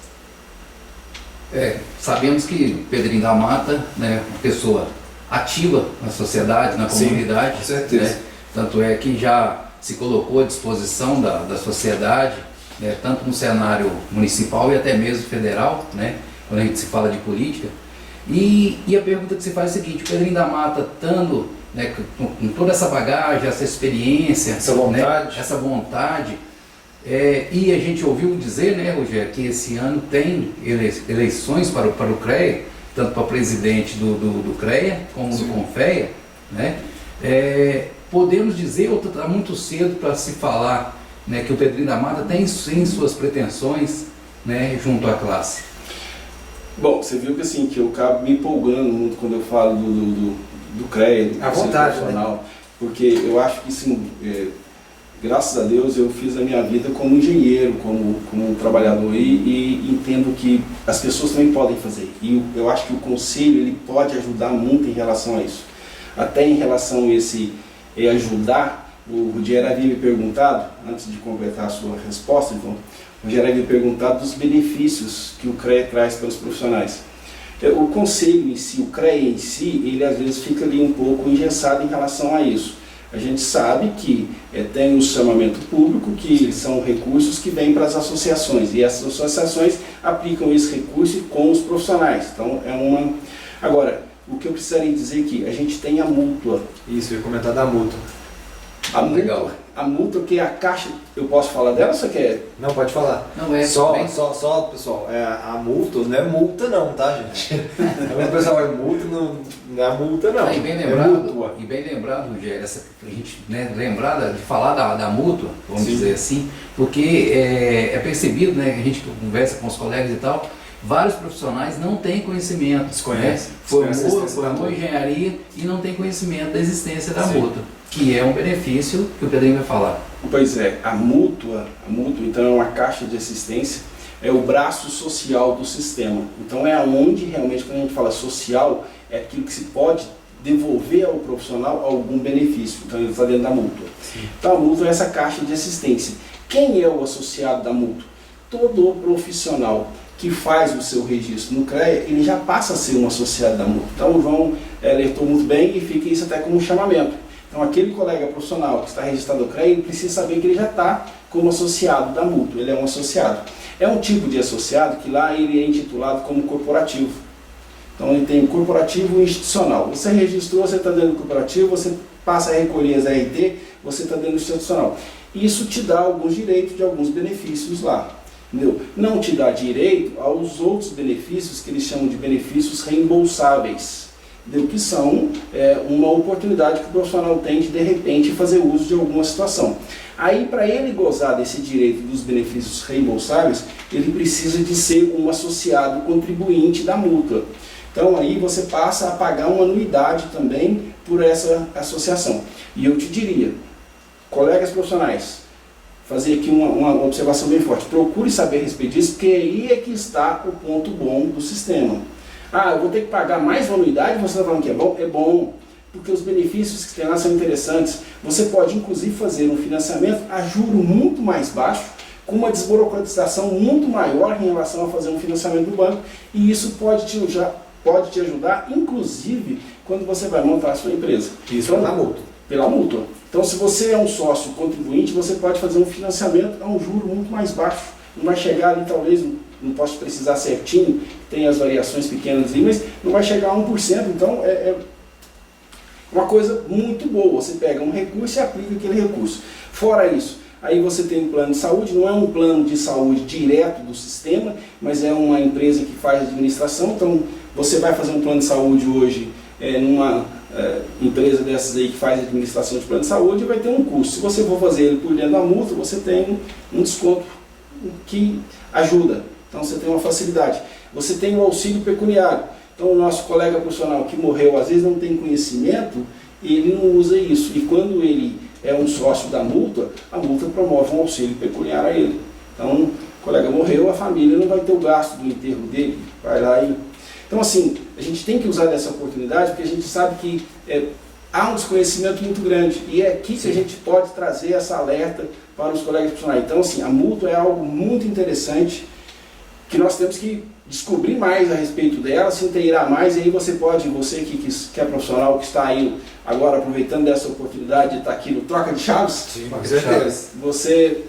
Sabemos que Pedrinho da Mata, né, uma pessoa ativa na sociedade, na comunidade. Sim, com certeza. Né, tanto é que já se colocou à disposição da sociedade, né, tanto no cenário municipal e até mesmo federal, né, quando a gente se fala de política. E a pergunta que se faz é a seguinte: o Pedrinho da Mata, estando, né, com toda essa bagagem, essa experiência, essa vontade, e a gente ouviu dizer, né, Rogério, que esse ano tem eleições para o CREA, tanto para presidente do CREA como do CONFEA, né? Podemos dizer, ou está muito cedo para se falar, né, que o Pedrinho da Mata tem sim suas pretensões, né, junto à classe? Bom, você viu que assim, que eu acabo me empolgando muito quando eu falo do CREA, do Conselho Profissional, né? Porque eu acho que assim, graças a Deus eu fiz a minha vida como engenheiro, como trabalhador e entendo que as pessoas também podem fazer. E eu acho que o conselho ele pode ajudar muito em relação a isso. Até em relação a esse ajudar, o Rogério havia me perguntado, antes de completar a sua resposta, então, o Rogério havia perguntado dos benefícios que o CREA traz para os profissionais. O conselho em si, o CREA em si, ele às vezes fica ali um pouco engessado em relação a isso. A gente sabe que tem um chamamento público, que são recursos que vêm para as associações, e essas associações aplicam esse recurso com os profissionais. Então, Agora, o que eu precisaria dizer aqui, a gente tem a mútua. Isso, eu ia comentar da mútua. Legal. A mútua que é a caixa, eu posso falar dela ou você quer? Não, pode falar. Não é Só, bem... pessoal, a mútua não é multa não, tá, gente? O pessoal vai multa, não é a multa não. E bem lembrado, Rogério, a gente lembrar de falar da mútua, vamos dizer assim, porque é percebido, né, que a gente conversa com os colegas e tal, vários profissionais não têm conhecimento, desconhece, formou engenharia e não tem conhecimento da existência da mútua, que é um benefício que o Pedrinho vai falar. Pois é, a mútua então é uma caixa de assistência, é o braço social do sistema. Então é onde realmente, quando a gente fala social, é aquilo que se pode devolver ao profissional algum benefício. Então ele está dentro da mútua. Então a mútua é essa caixa de assistência. Quem é o associado da mútua? Todo profissional que faz o seu registro no CREA, ele já passa a ser um associado da mútua. Então o João alertou muito bem e fica isso até como um chamamento. Então aquele colega profissional que está registrado no CREA, ele precisa saber que ele já está como associado da mútua, ele é um associado. É um tipo de associado que lá ele é intitulado como corporativo. Então ele tem corporativo e institucional. Você registrou, você está dentro do corporativo, você passa a recolher as RT, você está dentro do institucional. Isso te dá alguns direitos de alguns benefícios lá. Entendeu? Não te dá direito aos outros benefícios que eles chamam de benefícios reembolsáveis, entendeu? Que são uma oportunidade que o profissional tem de repente fazer uso de alguma situação. Aí para ele gozar desse direito dos benefícios reembolsáveis, ele precisa de ser um associado contribuinte da mútua. Então aí você passa a pagar uma anuidade também por essa associação. E eu te diria, colegas profissionais, fazer aqui uma observação bem forte. Procure saber a respeito disso, porque aí é que está o ponto bom do sistema. Ah, eu vou ter que pagar mais uma anuidade, você está falando que é bom? É bom, porque os benefícios que tem lá são interessantes. Você pode, inclusive, fazer um financiamento a juro muito mais baixo, com uma desburocratização muito maior em relação a fazer um financiamento do banco, e isso pode te ajudar, inclusive, quando você vai montar a sua empresa. Isso pela mútua. Pela mútua. Então, se você é um sócio contribuinte, você pode fazer um financiamento a um juro muito mais baixo. Não vai chegar ali, talvez, não posso precisar certinho, tem as variações pequenas ali, mas não vai chegar a 1%. Então, é uma coisa muito boa. Você pega um recurso e aplica aquele recurso. Fora isso, aí você tem um plano de saúde, não é um plano de saúde direto do sistema, mas é uma empresa que faz administração. Então, você vai fazer um plano de saúde hoje numa empresa dessas aí que faz administração de plano de saúde, vai ter um custo. Se você for fazer ele por dentro da multa, você tem um desconto que ajuda. Então você tem uma facilidade. Você tem o auxílio pecuniário. Então o nosso colega profissional que morreu, às vezes não tem conhecimento, ele não usa isso. E quando ele é um sócio da multa, a multa promove um auxílio pecuniário a ele. Então o colega morreu, a família não vai ter o gasto do enterro dele, vai lá e... Então, assim, a gente tem que usar dessa oportunidade, porque a gente sabe que há um desconhecimento muito grande, e é aqui que a gente pode trazer essa alerta para os colegas profissionais. Então, assim, a mútua é algo muito interessante, que nós temos que descobrir mais a respeito dela, se inteirar mais, e aí você que é profissional, que está aí agora aproveitando dessa oportunidade de estar aqui no Troca de Chaves, sim, com certeza. Você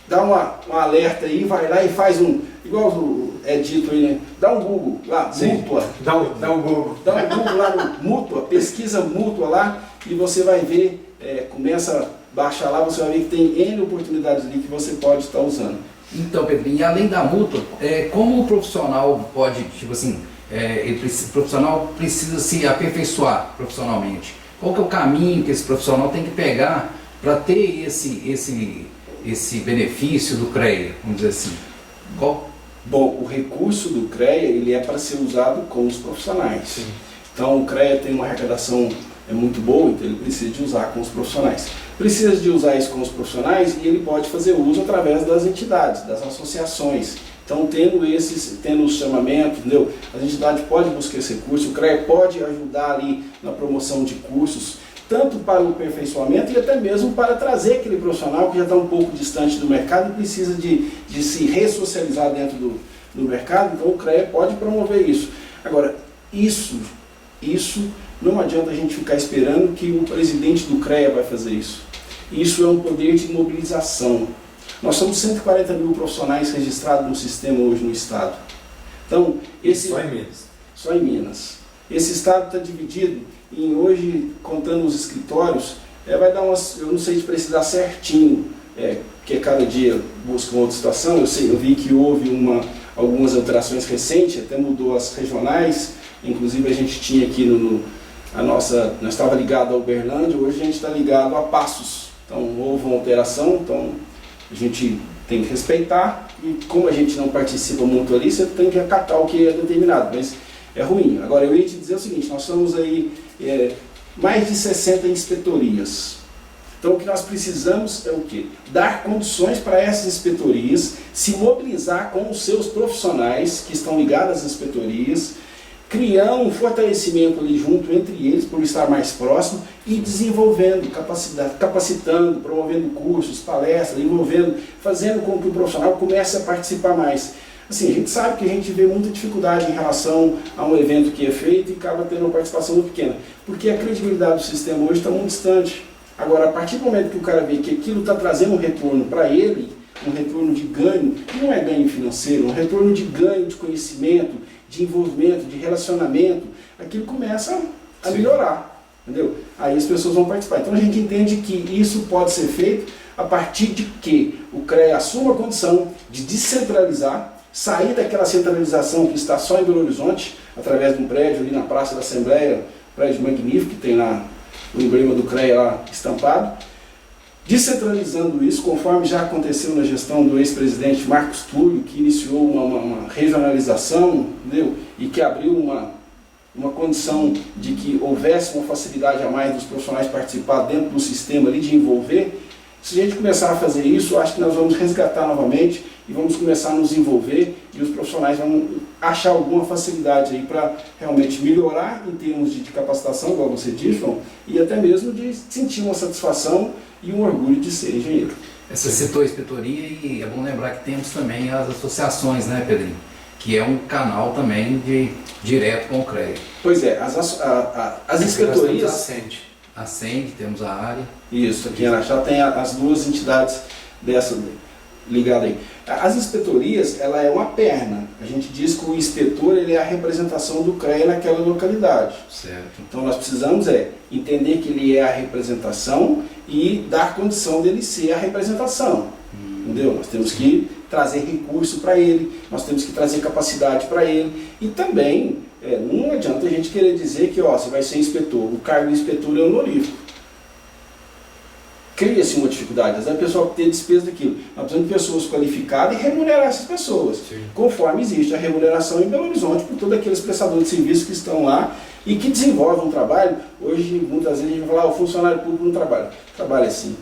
dá um alerta aí, vai lá e faz igual é dito aí, né? Dá um Google lá, sim, mútua. Dá um Google. Dá um Google lá no mútua, pesquisa mútua lá e você vai ver, começa a baixar lá, você vai ver que tem N oportunidades ali que você pode estar usando. Então, Pedrinho, e além da mútua, como o profissional pode, tipo assim, o profissional precisa se aperfeiçoar profissionalmente? Qual que é o caminho que esse profissional tem que pegar para ter esse benefício do CREA, vamos dizer assim? Bom, o recurso do CREA ele é para ser usado com os profissionais. Sim. Então o CREA tem uma arrecadação é muito boa, então ele precisa de usar com os profissionais. Precisa de usar isso com os profissionais e ele pode fazer uso através das entidades, das associações. Então, tendo os chamamentos, entendeu? As entidades podem buscar esse recurso, o CREA pode ajudar ali na promoção de cursos, tanto para o aperfeiçoamento e até mesmo para trazer aquele profissional que já está um pouco distante do mercado e precisa de se ressocializar dentro do mercado. Então, o CREA pode promover isso. Agora, isso não adianta a gente ficar esperando que o presidente do CREA vai fazer isso. Isso é um poder de mobilização. Nós somos 140 mil profissionais registrados no sistema hoje no estado. Então, Só em Minas? Só em Minas. Esse estado está dividido em, hoje, contando os escritórios, vai dar umas, eu não sei se precisar certinho, porque cada dia busca uma outra situação. Eu vi que houve algumas alterações recentes, até mudou as regionais, inclusive a gente tinha aqui nós estava ligado a Uberlândia, hoje a gente está ligado a Passos. Então houve uma alteração, então a gente tem que respeitar, e como a gente não participa muito ali, você tem que acatar o que é determinado, mas é ruim. Agora eu ia te dizer o seguinte, nós somos aí mais de 60 inspetorias. Então o que nós precisamos é o quê? Dar condições para essas inspetorias se mobilizar com os seus profissionais que estão ligados às inspetorias, criar um fortalecimento ali junto entre eles, por estar mais próximo, e desenvolvendo, capacitando, promovendo cursos, palestras, envolvendo, fazendo com que o profissional comece a participar mais. Assim, a gente sabe que a gente vê muita dificuldade em relação a um evento que é feito e acaba tendo uma participação muito pequena, porque a credibilidade do sistema hoje está muito distante. Agora, a partir do momento que o cara vê que aquilo está trazendo um retorno para ele, um retorno de ganho, que não é ganho financeiro, um retorno de ganho de conhecimento, de envolvimento, de relacionamento, aquilo começa a melhorar, entendeu? Aí as pessoas vão participar. Então a gente entende que isso pode ser feito a partir de que o CREA assuma a condição de descentralizar, sair daquela centralização que está só em Belo Horizonte, através de um prédio ali na Praça da Assembleia, um prédio magnífico, que tem lá o emblema do CREA lá estampado, descentralizando isso, conforme já aconteceu na gestão do ex-presidente Marcos Túlio, que iniciou uma regionalização, entendeu? E que abriu uma condição de que houvesse uma facilidade a mais dos profissionais participar dentro do sistema ali, de envolver. Se a gente começar a fazer isso, acho que nós vamos resgatar novamente e vamos começar a nos envolver e os profissionais vão achar alguma facilidade aí para realmente melhorar em termos de capacitação, igual você disse, João, e até mesmo de sentir uma satisfação e um orgulho de ser engenheiro. Você citou a inspetoria e é bom lembrar que temos também as associações, né, Pedrinho? Que é um canal também direto com o CREA. Pois é, as inspetorias... Acende, temos a área. Isso, aqui em Araxá tem as duas entidades dessa ligada aí. As inspetorias, ela é uma perna. A gente diz que o inspetor ele é a representação do CREA naquela localidade. Certo. Então nós precisamos entender que ele é a representação e dar condição dele ser a representação. Entendeu? Nós temos que trazer recurso para ele, nós temos que trazer capacidade para ele e também não adianta a gente querer dizer que você vai ser inspetor, o cargo de inspetor é honorífico. Cria-se uma dificuldade, às vezes a pessoa tem despesa daquilo. Nós precisamos de pessoas qualificadas e remunerar essas pessoas, conforme existe a remuneração em Belo Horizonte por todos aqueles prestadores de serviços que estão lá e que desenvolvem um trabalho. Hoje, muitas vezes, a gente fala, o funcionário público não trabalha. Trabalha sim.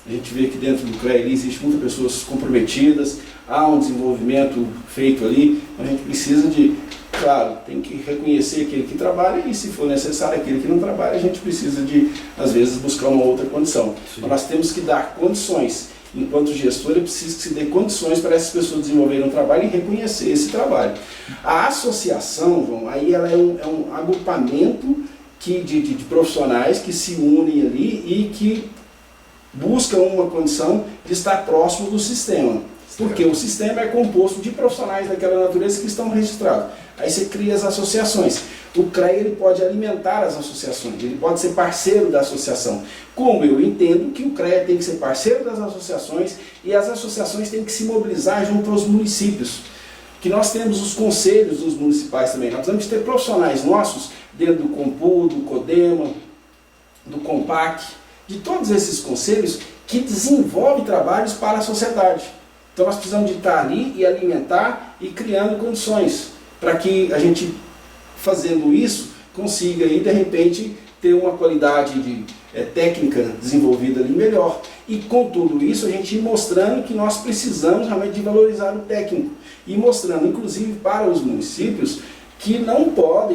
A gente vê que dentro do CREA existe muitas pessoas comprometidas, há um desenvolvimento feito ali, a gente precisa de, claro, tem que reconhecer aquele que trabalha e se for necessário aquele que não trabalha, a gente precisa de, às vezes, buscar uma outra condição. Mas nós temos que dar condições, enquanto gestor, é preciso que se dê condições para essas pessoas desenvolverem um trabalho e reconhecer esse trabalho. A associação, João, aí ela é um agrupamento de profissionais que se unem ali e que busca uma condição de estar próximo do sistema, porque o sistema é composto de profissionais daquela natureza que estão registrados. Aí você cria as associações. O CREA ele pode alimentar as associações, ele pode ser parceiro da associação. Como eu entendo que o CREA tem que ser parceiro das associações e as associações têm que se mobilizar junto aos municípios. Que nós temos os conselhos dos municipais também. Nós precisamos ter profissionais nossos dentro do COMPU, do CODEMA, do COMPAC, de todos esses conselhos que desenvolvem trabalhos para a sociedade. Então nós precisamos de estar ali e alimentar e criando condições para que a gente, fazendo isso, consiga aí, de repente, ter uma qualidade técnica desenvolvida ali melhor. E com tudo isso a gente ir mostrando que nós precisamos realmente de valorizar o técnico e mostrando inclusive para os municípios que nós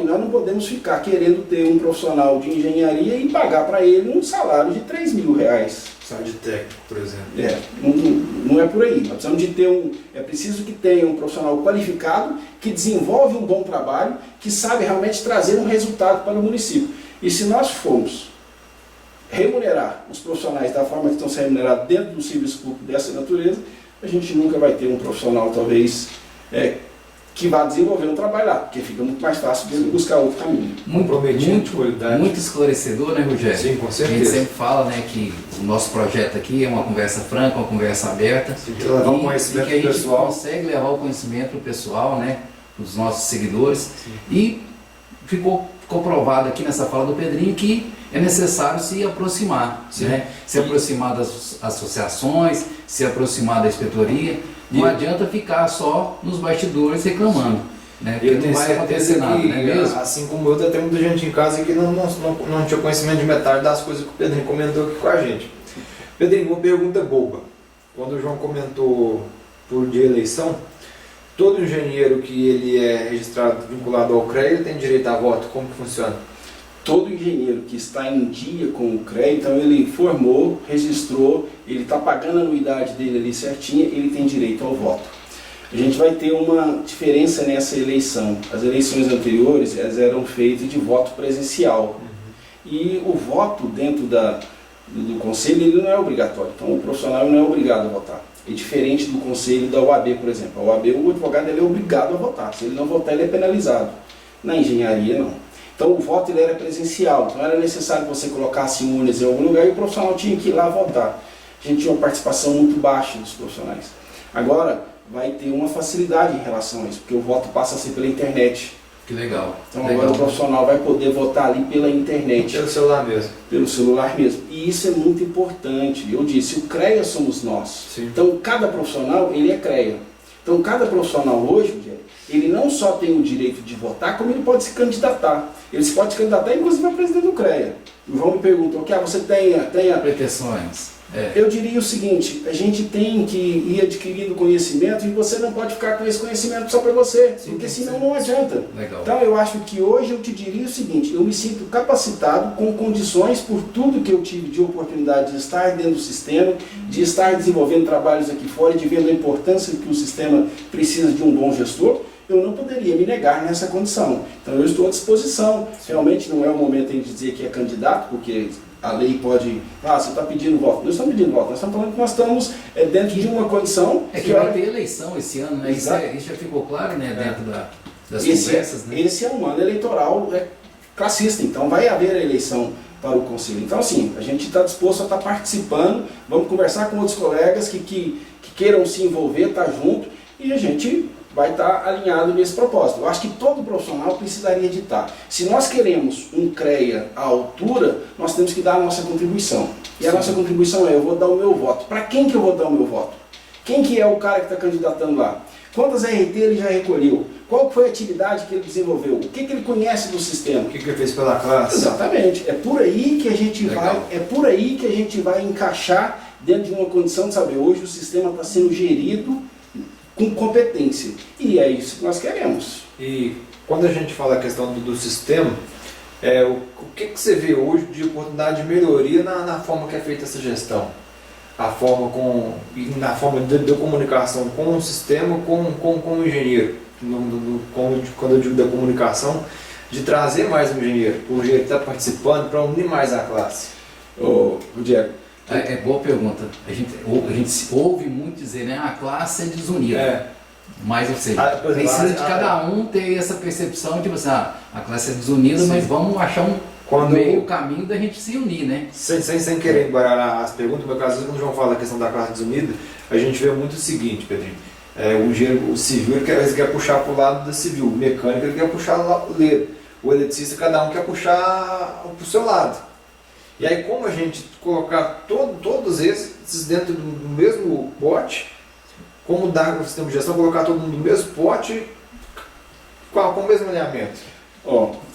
não podemos ficar querendo ter um profissional de engenharia e pagar para ele um salário de R$3.000. Salário de técnico, por exemplo. Não é por aí. Nós precisamos de ter é preciso que tenha um profissional qualificado, que desenvolve um bom trabalho, que sabe realmente trazer um resultado para o município. E se nós formos remunerar os profissionais da forma que estão sendo remunerados dentro do serviço público dessa natureza, a gente nunca vai ter um profissional, talvez, que vá desenvolver um trabalho lá, porque fica muito mais fácil de buscar outro caminho. Muito esclarecedor, né, Rogério? Sim, com certeza. A gente sempre fala, né, que o nosso projeto aqui é uma conversa franca, uma conversa aberta. Sim, que levar o conhecimento que a gente pessoal. consegue levar o conhecimento para o pessoal, né, dos nossos seguidores. Sim. E ficou provado aqui nessa fala do Pedrinho que é necessário se aproximar, né? Se aproximar das associações, se aproximar da inspetoria. Não adianta ficar só nos bastidores reclamando, né? Porque não vai acontecer nada, não é mesmo? Assim como eu, tem muita gente em casa que não tinha conhecimento de metade das coisas que o Pedrinho comentou aqui com a gente. Pedrinho, uma pergunta boba. Quando o João comentou por de eleição, todo engenheiro que ele é registrado, vinculado ao CREA, ele tem direito a voto? Como que funciona? Todo engenheiro que está em dia com o CREA, então ele formou, registrou, ele está pagando a anuidade dele ali certinha, ele tem direito ao voto. A gente vai ter uma diferença nessa eleição. As eleições anteriores, elas eram feitas de voto presencial. E o voto dentro do conselho, ele não é obrigatório. Então o profissional não é obrigado a votar. É diferente do conselho da OAB, por exemplo. A OAB, o advogado ele é obrigado a votar. Se ele não votar, ele é penalizado. Na engenharia, não. Então o voto ele era presencial, então era necessário que você colocasse urnas em algum lugar e o profissional tinha que ir lá votar. A gente tinha uma participação muito baixa dos profissionais. Agora vai ter uma facilidade em relação a isso, porque o voto passa a ser pela internet. Que legal. Então agora o profissional vai poder votar ali pela internet. Pelo celular mesmo. Pelo celular mesmo. E isso é muito importante. Eu disse, o CREA somos nós. Sim. Então cada profissional ele é CREA. Então cada profissional hoje, ele não só tem o direito de votar, como ele pode se candidatar. Ele se pode se candidatar, inclusive, a presidente do CREA. O João me perguntou, você tem a pretensões? Eu diria o seguinte, a gente tem que ir adquirindo conhecimento e você não pode ficar com esse conhecimento só para você, porque senão não adianta. Legal. Então eu acho que hoje eu te diria o seguinte, eu me sinto capacitado com condições por tudo que eu tive de oportunidade de estar dentro do sistema, de estar desenvolvendo trabalhos aqui fora e de vendo a importância que o sistema precisa de um bom gestor. Eu não poderia me negar nessa condição. Então eu estou à disposição. Realmente não é o momento de dizer que é candidato, porque a lei pode... você está pedindo voto. Nós estamos pedindo voto. Nós estamos falando que nós estamos dentro de uma condição... que vai ter eleição esse ano, né? Isso já ficou claro, né? Dentro das conversas, né? Esse é um ano eleitoral classista, então vai haver a eleição para o Conselho. Então assim, a gente está disposto a estar participando, vamos conversar com outros colegas que queiram se envolver, estar junto, e a gente vai estar alinhado nesse propósito. Eu acho que todo profissional precisaria de estar. Se nós queremos um CREA à altura, nós temos que dar a nossa contribuição. E a nossa contribuição eu vou dar o meu voto. Para quem que eu vou dar o meu voto? Quem que é o cara que está candidatando lá? Quantas RT ele já recolheu? Qual foi a atividade que ele desenvolveu? O que ele conhece do sistema? O que ele fez pela classe? Exatamente. É por aí que a gente vai encaixar dentro de uma condição de saber, hoje o sistema está sendo gerido com competência. E é isso que nós queremos. E quando a gente fala a questão do sistema, o que você vê hoje de oportunidade de melhoria na forma que é feita essa gestão? Na forma de comunicação com o sistema, com o engenheiro. Quando eu digo da comunicação, de trazer mais um engenheiro, o engenheiro está participando para unir mais a classe. Diego, É boa pergunta. A gente ouve muito dizer, né? A classe é desunida. Mas, ou seja, precisa de cada um ter essa percepção, tipo assim, a classe é desunida, mas vamos achar um meio caminho da gente se unir, né? Sem querer embaralhar as perguntas, no meu caso, quando o João fala da questão da classe desunida, a gente vê muito o seguinte, Pedrinho. O engenheiro civil ele quer puxar para o lado da civil, o mecânico ele quer puxar o ledo, o eletricista cada um quer puxar para o seu lado. E aí como a gente colocar todos esses dentro do mesmo pote, como dar o sistema de gestão, colocar todo mundo no mesmo pote com o mesmo alinhamento?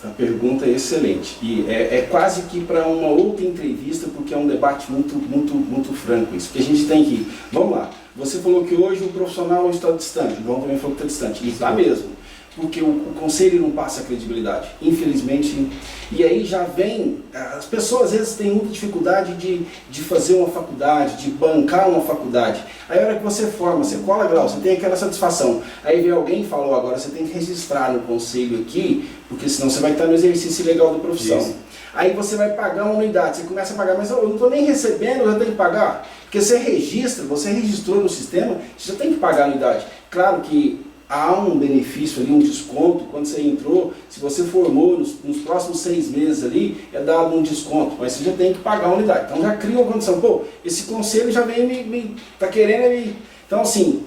A pergunta é excelente e é quase que para uma outra entrevista, porque é um debate muito franco isso, porque a gente tem que, vamos lá, você falou que hoje o profissional está distante, o João também falou que está distante, e está mesmo, porque o conselho não passa credibilidade, infelizmente, e aí já vem, as pessoas às vezes têm muita dificuldade de fazer uma faculdade, de bancar uma faculdade, aí a hora que você forma, você cola grau, você tem aquela satisfação, aí vem alguém e falou, agora você tem que registrar no conselho aqui, porque senão você vai estar no exercício legal da profissão. Isso. Aí você vai pagar uma anuidade, você começa a pagar, mas eu não estou nem recebendo, eu já tenho que pagar, porque você registrou no sistema, você já tem que pagar a anuidade. Claro que há um benefício ali, um desconto, quando você entrou, se você formou nos próximos 6 meses ali, é dado um desconto, mas você já tem que pagar a unidade. Então já cria uma condição, pô, esse conselho já vem tá querendo me... Então assim,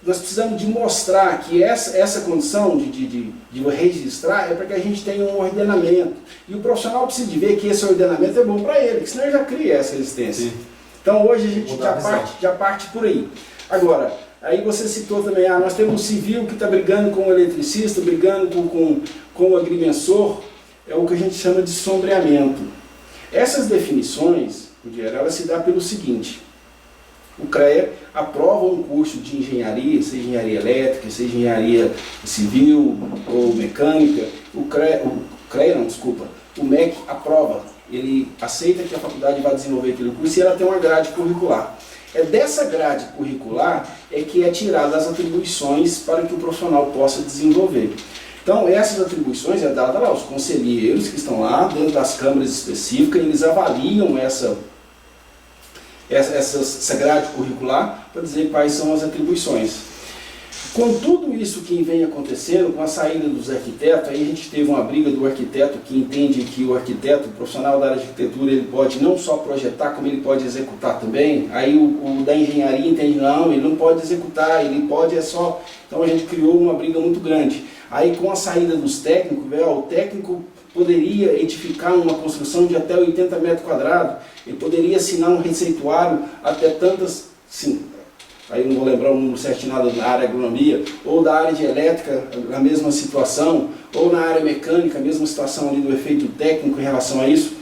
nós precisamos de mostrar que essa condição de registrar é para que a gente tenha um ordenamento. E o profissional precisa de ver que esse ordenamento é bom para ele, que senão ele já cria essa resistência. Sim. Então hoje a gente já parte por aí. Agora, aí você citou também, nós temos um civil que está brigando com o eletricista, brigando com o agrimensor, é o que a gente chama de sombreamento. Essas definições, elas se dão pelo seguinte, o CREA aprova um curso de engenharia, seja engenharia elétrica, seja engenharia civil ou mecânica, o MEC aprova, ele aceita que a faculdade vai desenvolver aquele curso e ela tem uma grade curricular. É dessa grade curricular que é tirada as atribuições para que o profissional possa desenvolver. Então, essas atribuições é dada lá aos conselheiros que estão lá, dentro das câmaras específicas, eles avaliam essa grade curricular para dizer quais são as atribuições. Com tudo isso que vem acontecendo, com a saída dos arquitetos, aí a gente teve uma briga do arquiteto que entende que o arquiteto, o profissional da área de arquitetura, ele pode não só projetar, como ele pode executar também. Aí o da engenharia entende, não, ele não pode executar, ele pode só... Então a gente criou uma briga muito grande. Aí com a saída dos técnicos, o técnico poderia edificar uma construção de até 80 metros quadrados, ele poderia assinar um receituário até tantas... Sim, aí não vou lembrar o número certinho nada na área de agronomia, ou da área de elétrica, a mesma situação, ou na área mecânica, a mesma situação ali do efeito técnico em relação a isso.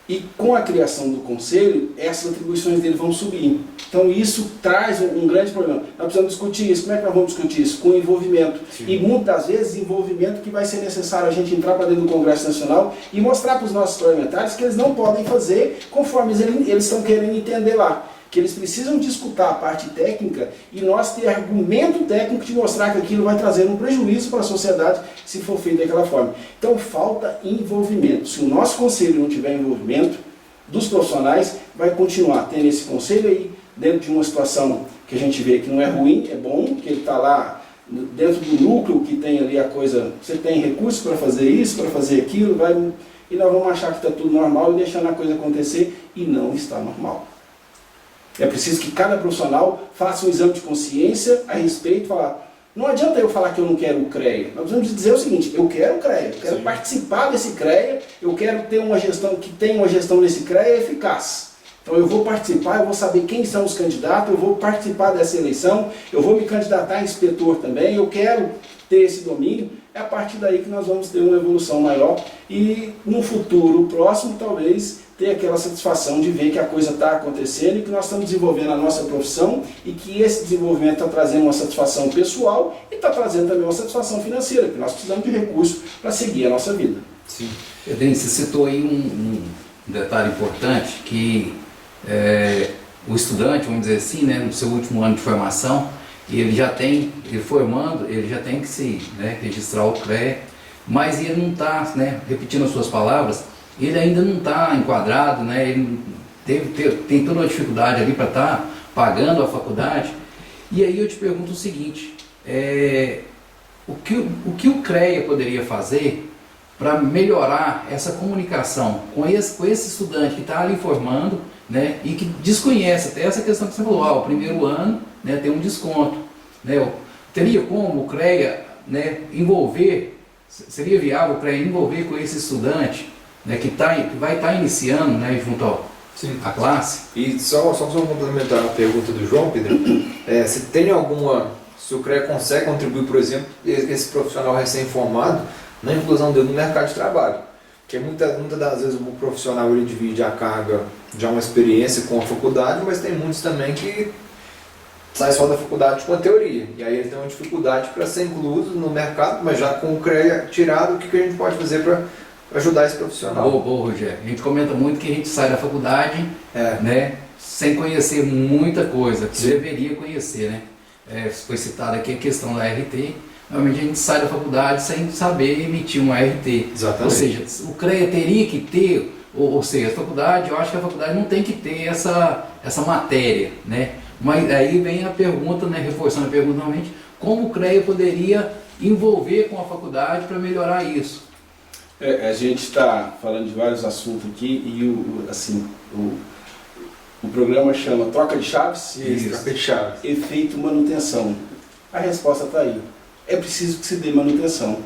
E com a criação do conselho, essas atribuições dele vão subir. Então isso traz um grande problema. Nós precisamos discutir isso. Como é que nós vamos discutir isso? Com envolvimento. Sim. E muitas vezes envolvimento que vai ser necessário a gente entrar para dentro do Congresso Nacional e mostrar para os nossos parlamentares que eles não podem fazer conforme eles estão querendo entender lá. Que eles precisam de escutar a parte técnica e nós ter argumento técnico de mostrar que aquilo vai trazer um prejuízo para a sociedade se for feito daquela forma. Então falta envolvimento. Se o nosso conselho não tiver envolvimento dos profissionais, vai continuar tendo esse conselho aí dentro de uma situação que a gente vê que não é ruim, é bom, que ele está lá dentro do núcleo que tem ali a coisa, você tem recursos para fazer isso, para fazer aquilo, e nós vamos achar que está tudo normal e deixando a coisa acontecer e não está normal. É preciso que cada profissional faça um exame de consciência a respeito e falar, não adianta eu falar que eu não quero o CREA. Nós precisamos dizer o seguinte, eu quero o CREA, eu quero participar desse CREA, eu quero ter uma gestão que tenha uma gestão desse CREA eficaz. Então eu vou participar, eu vou saber quem são os candidatos, eu vou participar dessa eleição, eu vou me candidatar a inspetor também, eu quero ter esse domínio. É a partir daí que nós vamos ter uma evolução maior e no futuro próximo talvez ter aquela satisfação de ver que a coisa está acontecendo e que nós estamos desenvolvendo a nossa profissão e que esse desenvolvimento está trazendo uma satisfação pessoal e está trazendo também uma satisfação financeira, porque nós precisamos de recursos para seguir a nossa vida. Sim. Denis, você citou aí um detalhe importante que o estudante, vamos dizer assim, no seu último ano de formação, ele já tem que se registrar o CREA, mas ele não está, repetindo as suas palavras, ele ainda não está enquadrado, ele tem toda uma dificuldade ali para estar pagando a faculdade. E aí eu te pergunto o seguinte, o que o CREA poderia fazer para melhorar essa comunicação com esse estudante que está ali formando, e que desconhece até essa questão que você falou, o primeiro ano tem um desconto. Teria como o CREA envolver, seria viável o CREA envolver com esse estudante que vai estar iniciando junto à classe? E só complementar a pergunta do João, Pedro, se o CREA consegue contribuir, por exemplo, esse profissional recém-formado na inclusão dele no mercado de trabalho. Porque muitas das vezes o profissional ele divide a carga de uma experiência com a faculdade, mas tem muitos também que sai só da faculdade com a teoria. E aí ele tem uma dificuldade para ser incluso no mercado, mas já com o CREA tirado, o que a gente pode fazer para ajudar esse profissional? Boa, Rogério. A gente comenta muito que a gente sai da faculdade, né, sem conhecer muita coisa, que deveria conhecer, né? Foi citada aqui a questão da RT. Normalmente a gente sai da faculdade sem saber emitir uma RT. Exatamente. Ou seja, o CREA teria que ter, ou seja, a faculdade, eu acho que a faculdade não tem que ter essa matéria, né? Mas aí vem a pergunta, né, reforçando a pergunta novamente, como o CREA poderia envolver com a faculdade para melhorar isso? A gente está falando de vários assuntos aqui e o programa chama Troca de Chaves, Troca de chaves. Efeito manutenção. A resposta está aí. É preciso que se dê manutenção.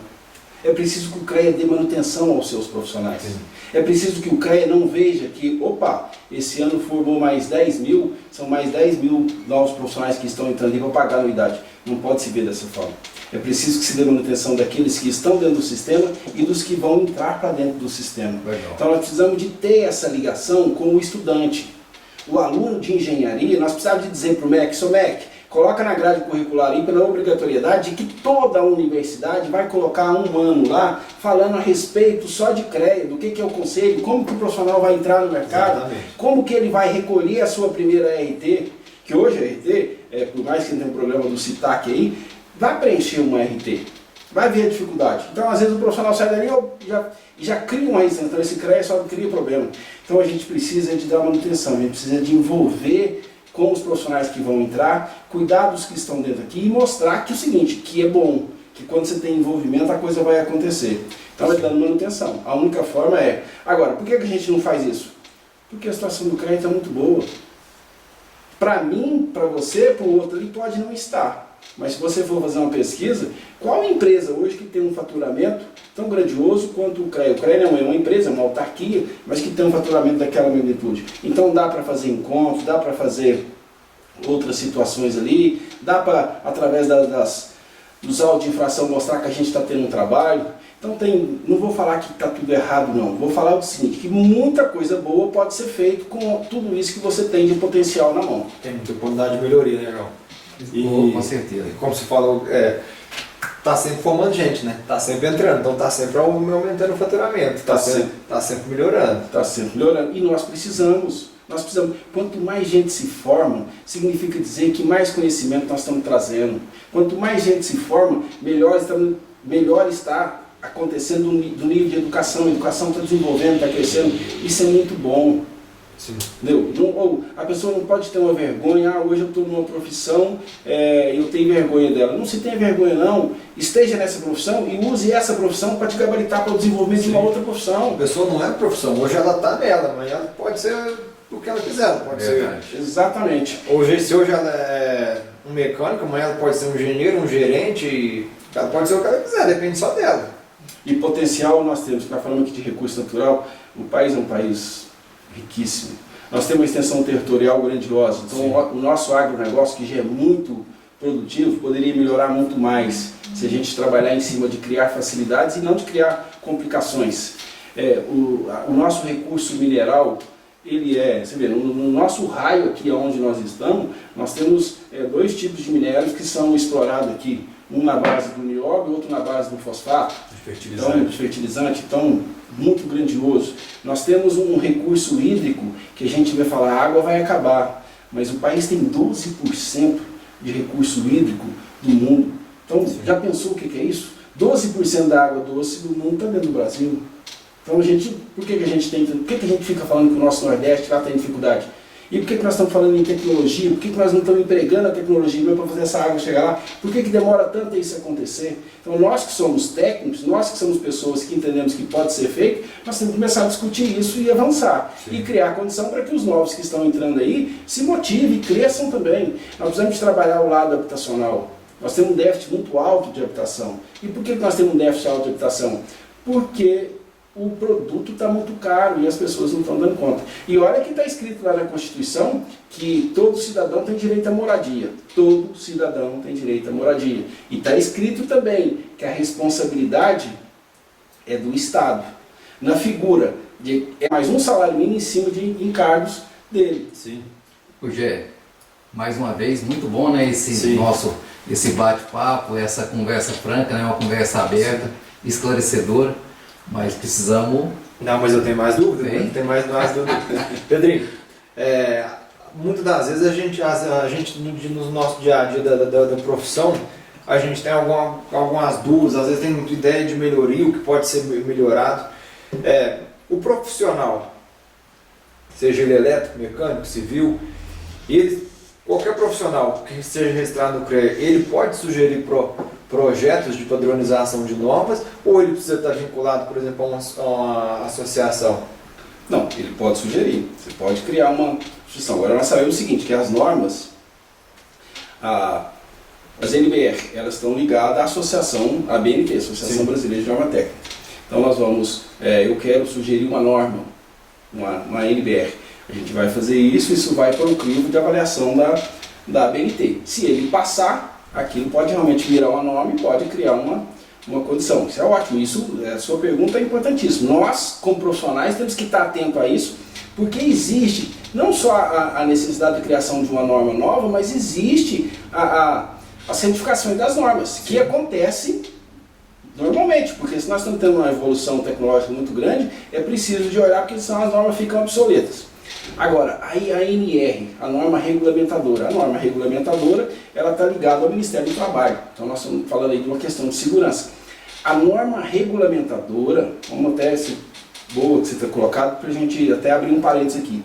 É preciso que o CREA dê manutenção aos seus profissionais. Sim. É preciso que o CREA não veja que, opa, esse ano formou mais 10 mil, são mais 10 mil novos profissionais que estão entrando e vão pagar a anuidade. Não pode se ver dessa forma. É preciso que se dê manutenção daqueles que estão dentro do sistema e dos que vão entrar para dentro do sistema. Legal. Então nós precisamos de ter essa ligação com o estudante. O aluno de engenharia, nós precisamos de dizer para o MEC, seu MEC, coloca na grade curricular aí pela obrigatoriedade de que toda a universidade vai colocar um ano lá falando a respeito só de CREA, do que é o conselho, como que o profissional vai entrar no mercado, exatamente, como que ele vai recolher a sua primeira RT, que hoje a RT, por mais que tenha um problema do CITAC aí, vai preencher uma RT, vai ver a dificuldade. Então às vezes o profissional sai dali e já cria uma resistência, então esse CREA só cria problema. Então a gente precisa de dar manutenção, a gente precisa de envolver com os profissionais que vão entrar, cuidar dos que estão dentro aqui e mostrar que é o seguinte, que é bom, que quando você tem envolvimento a coisa vai acontecer. Então é dando manutenção. A única forma é... Agora, por que a gente não faz isso? Porque a situação do CREA está muito boa. Para mim, para você, para o outro ali pode não estar. Mas se você for fazer uma pesquisa, qual empresa hoje que tem um faturamento tão grandioso quanto o CREA? O CREA não é uma empresa, é uma autarquia, mas que tem um faturamento daquela magnitude. Então dá para fazer encontros, dá para fazer outras situações ali, dá para, através dos autos de infração, mostrar que a gente está tendo um trabalho. Então não vou falar que está tudo errado não, vou falar o seguinte, que muita coisa boa pode ser feita com tudo isso que você tem de potencial na mão. Tem muita oportunidade de melhoria, né, João? Com certeza. Como você falou, tá sempre formando gente, né? Tá sempre entrando, então tá sempre aumentando o faturamento, tá sempre melhorando. Tá sempre melhorando. E nós precisamos. Quanto mais gente se forma, significa dizer que mais conhecimento nós estamos trazendo. Quanto mais gente se forma, melhor está acontecendo do nível de educação. A educação está desenvolvendo, está crescendo. Isso é muito bom. Sim. Entendeu? A pessoa não pode ter uma vergonha, hoje eu estou numa profissão, eu tenho vergonha dela. Não se tenha vergonha não, esteja nessa profissão e use essa profissão para te gabaritar para o desenvolvimento de uma outra profissão. A pessoa não é profissão, hoje ela está nela, mas ela pode ser o que ela quiser, pode ser. Exatamente. Se hoje ela é um mecânico, amanhã ela pode ser um engenheiro, um gerente, ela pode ser o que ela quiser, depende só dela. E potencial nós temos, nós falamos aqui de recurso natural, o país é um país riquíssimo. Nós temos uma extensão territorial grandiosa, então o nosso agronegócio, que já é muito produtivo, poderia melhorar muito mais se a gente trabalhar em cima de criar facilidades e não de criar complicações. O nosso recurso mineral, você vê, no nosso raio aqui onde nós estamos, nós temos dois tipos de minérios que são explorados aqui, um na base do nióbio e outro na base do fosfato, de fertilizante, então muito grandioso. Nós temos um recurso hídrico que a gente vai falar, a água vai acabar, mas o país tem 12% de recurso hídrico do mundo. Então, já pensou o que é isso? 12% da água doce do mundo está dentro do Brasil. Então, por que a gente fica falando que o nosso Nordeste lá tem dificuldade? E por que nós estamos falando em tecnologia? Por que nós não estamos empregando a tecnologia para fazer essa água chegar lá? Por que demora tanto isso acontecer? Então nós que somos técnicos, nós que somos pessoas que entendemos que pode ser feito, nós temos que começar a discutir isso e avançar. Sim. E criar condição para que os novos que estão entrando aí se motivem e cresçam também. Nós precisamos de trabalhar o lado habitacional. Nós temos um déficit muito alto de habitação. E por que nós temos um déficit alto de habitação? Porque o produto está muito caro e as pessoas não estão dando conta. E olha que está escrito lá na Constituição que todo cidadão tem direito à moradia. Todo cidadão tem direito à moradia. E está escrito também que a responsabilidade é do Estado. Na figura é mais um salário mínimo em cima de encargos dele. Sim. Rogério, mais uma vez, muito bom, né, esse bate-papo, essa conversa franca, né, uma conversa aberta, esclarecedora, mas precisamos... Não, mas eu tenho mais dúvidas, Tem? tem mais dúvidas. Pedrinho, muitas das vezes a gente no nosso dia a dia da profissão, a gente tem algumas dúvidas, às vezes tem muita ideia de melhoria, o que pode ser melhorado. O profissional, seja ele elétrico, mecânico, civil, qualquer profissional que seja registrado no CREA, ele pode sugerir projetos de padronização de normas, ou ele precisa estar vinculado, por exemplo, a uma associação? Não, ele pode sugerir, você pode criar uma sugestão. Agora nós sabemos o seguinte, que as normas, as NBR, elas estão ligadas à associação, à BNT, Associação Brasileira de Norma Técnica. Então nós vamos, eu quero sugerir uma norma, uma NBR. A gente vai fazer isso vai para o crivo de avaliação da BNT. Se ele passar, aquilo pode realmente virar uma norma e pode criar uma condição. Isso é ótimo, a sua pergunta é importantíssima. Nós, como profissionais, temos que estar atentos a isso, porque existe não só a necessidade de criação de uma norma nova, mas existe as certificações das normas, que acontece normalmente, porque se nós estamos tendo uma evolução tecnológica muito grande, é preciso de olhar, porque senão as normas ficam obsoletas. Agora, a ANR, a norma regulamentadora, ela está ligada ao Ministério do Trabalho. Então nós estamos falando aí de uma questão de segurança. A norma regulamentadora, vamos até ser boa que você está colocado, para a gente até abrir um parênteses aqui.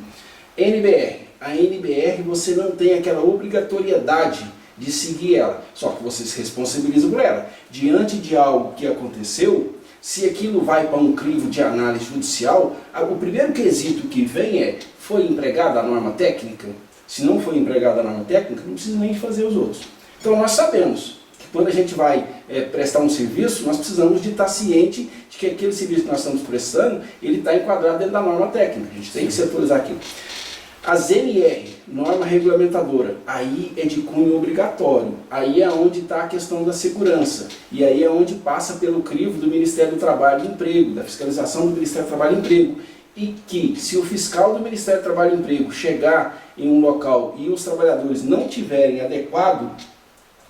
A NBR você não tem aquela obrigatoriedade de seguir ela, só que você se responsabiliza por ela. Diante de algo que aconteceu, se aquilo vai para um crivo de análise judicial, o primeiro quesito que vem foi empregada a norma técnica? Se não foi empregada a norma técnica, não precisa nem fazer os outros. Então nós sabemos que quando a gente vai prestar um serviço, nós precisamos de estar ciente de que aquele serviço que nós estamos prestando, ele está enquadrado dentro da norma técnica. A gente tem que se atualizar aquilo. As NR, norma regulamentadora, aí é de cunho obrigatório, aí é onde está a questão da segurança, e aí é onde passa pelo crivo do Ministério do Trabalho e Emprego, da fiscalização do Ministério do Trabalho e Emprego, e que se o fiscal do Ministério do Trabalho e Emprego chegar em um local e os trabalhadores não tiverem adequado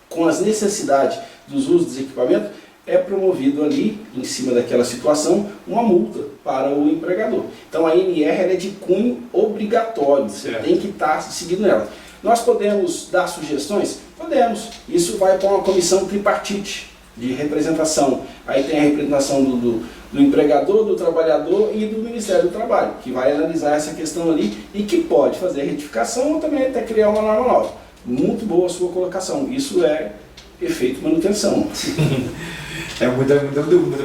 com as necessidades dos usos dos equipamentos, é promovido ali, em cima daquela situação, uma multa para o empregador. Então a NR ela é de cunho obrigatório, você tem que estar seguindo ela. Nós podemos dar sugestões? Podemos. Isso vai para uma comissão tripartite de representação. Aí tem a representação do empregador, do trabalhador e do Ministério do Trabalho, que vai analisar essa questão ali e que pode fazer retificação ou também até criar uma norma nova. Muito boa a sua colocação. Isso é efeito manutenção. É muita